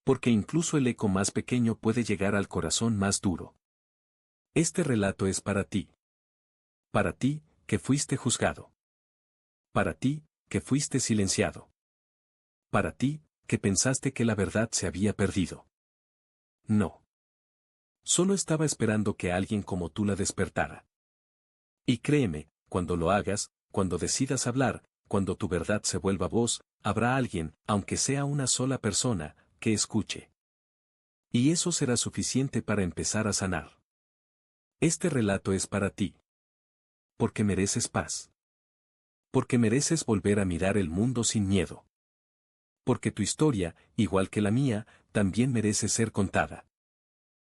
Porque incluso el eco más pequeño puede llegar al corazón más duro. Este relato es para ti. Para ti, que fuiste juzgado. Para ti, que fuiste silenciado. Para ti, que pensaste que la verdad se había perdido. No. Solo estaba esperando que alguien como tú la despertara. Y créeme, cuando lo hagas, cuando decidas hablar, cuando tu verdad se vuelva voz, habrá alguien, aunque sea una sola persona, que escuche. Y eso será suficiente para empezar a sanar. Este relato es para ti. Porque mereces paz. Porque mereces volver a mirar el mundo sin miedo. Porque tu historia, igual que la mía, también merece ser contada.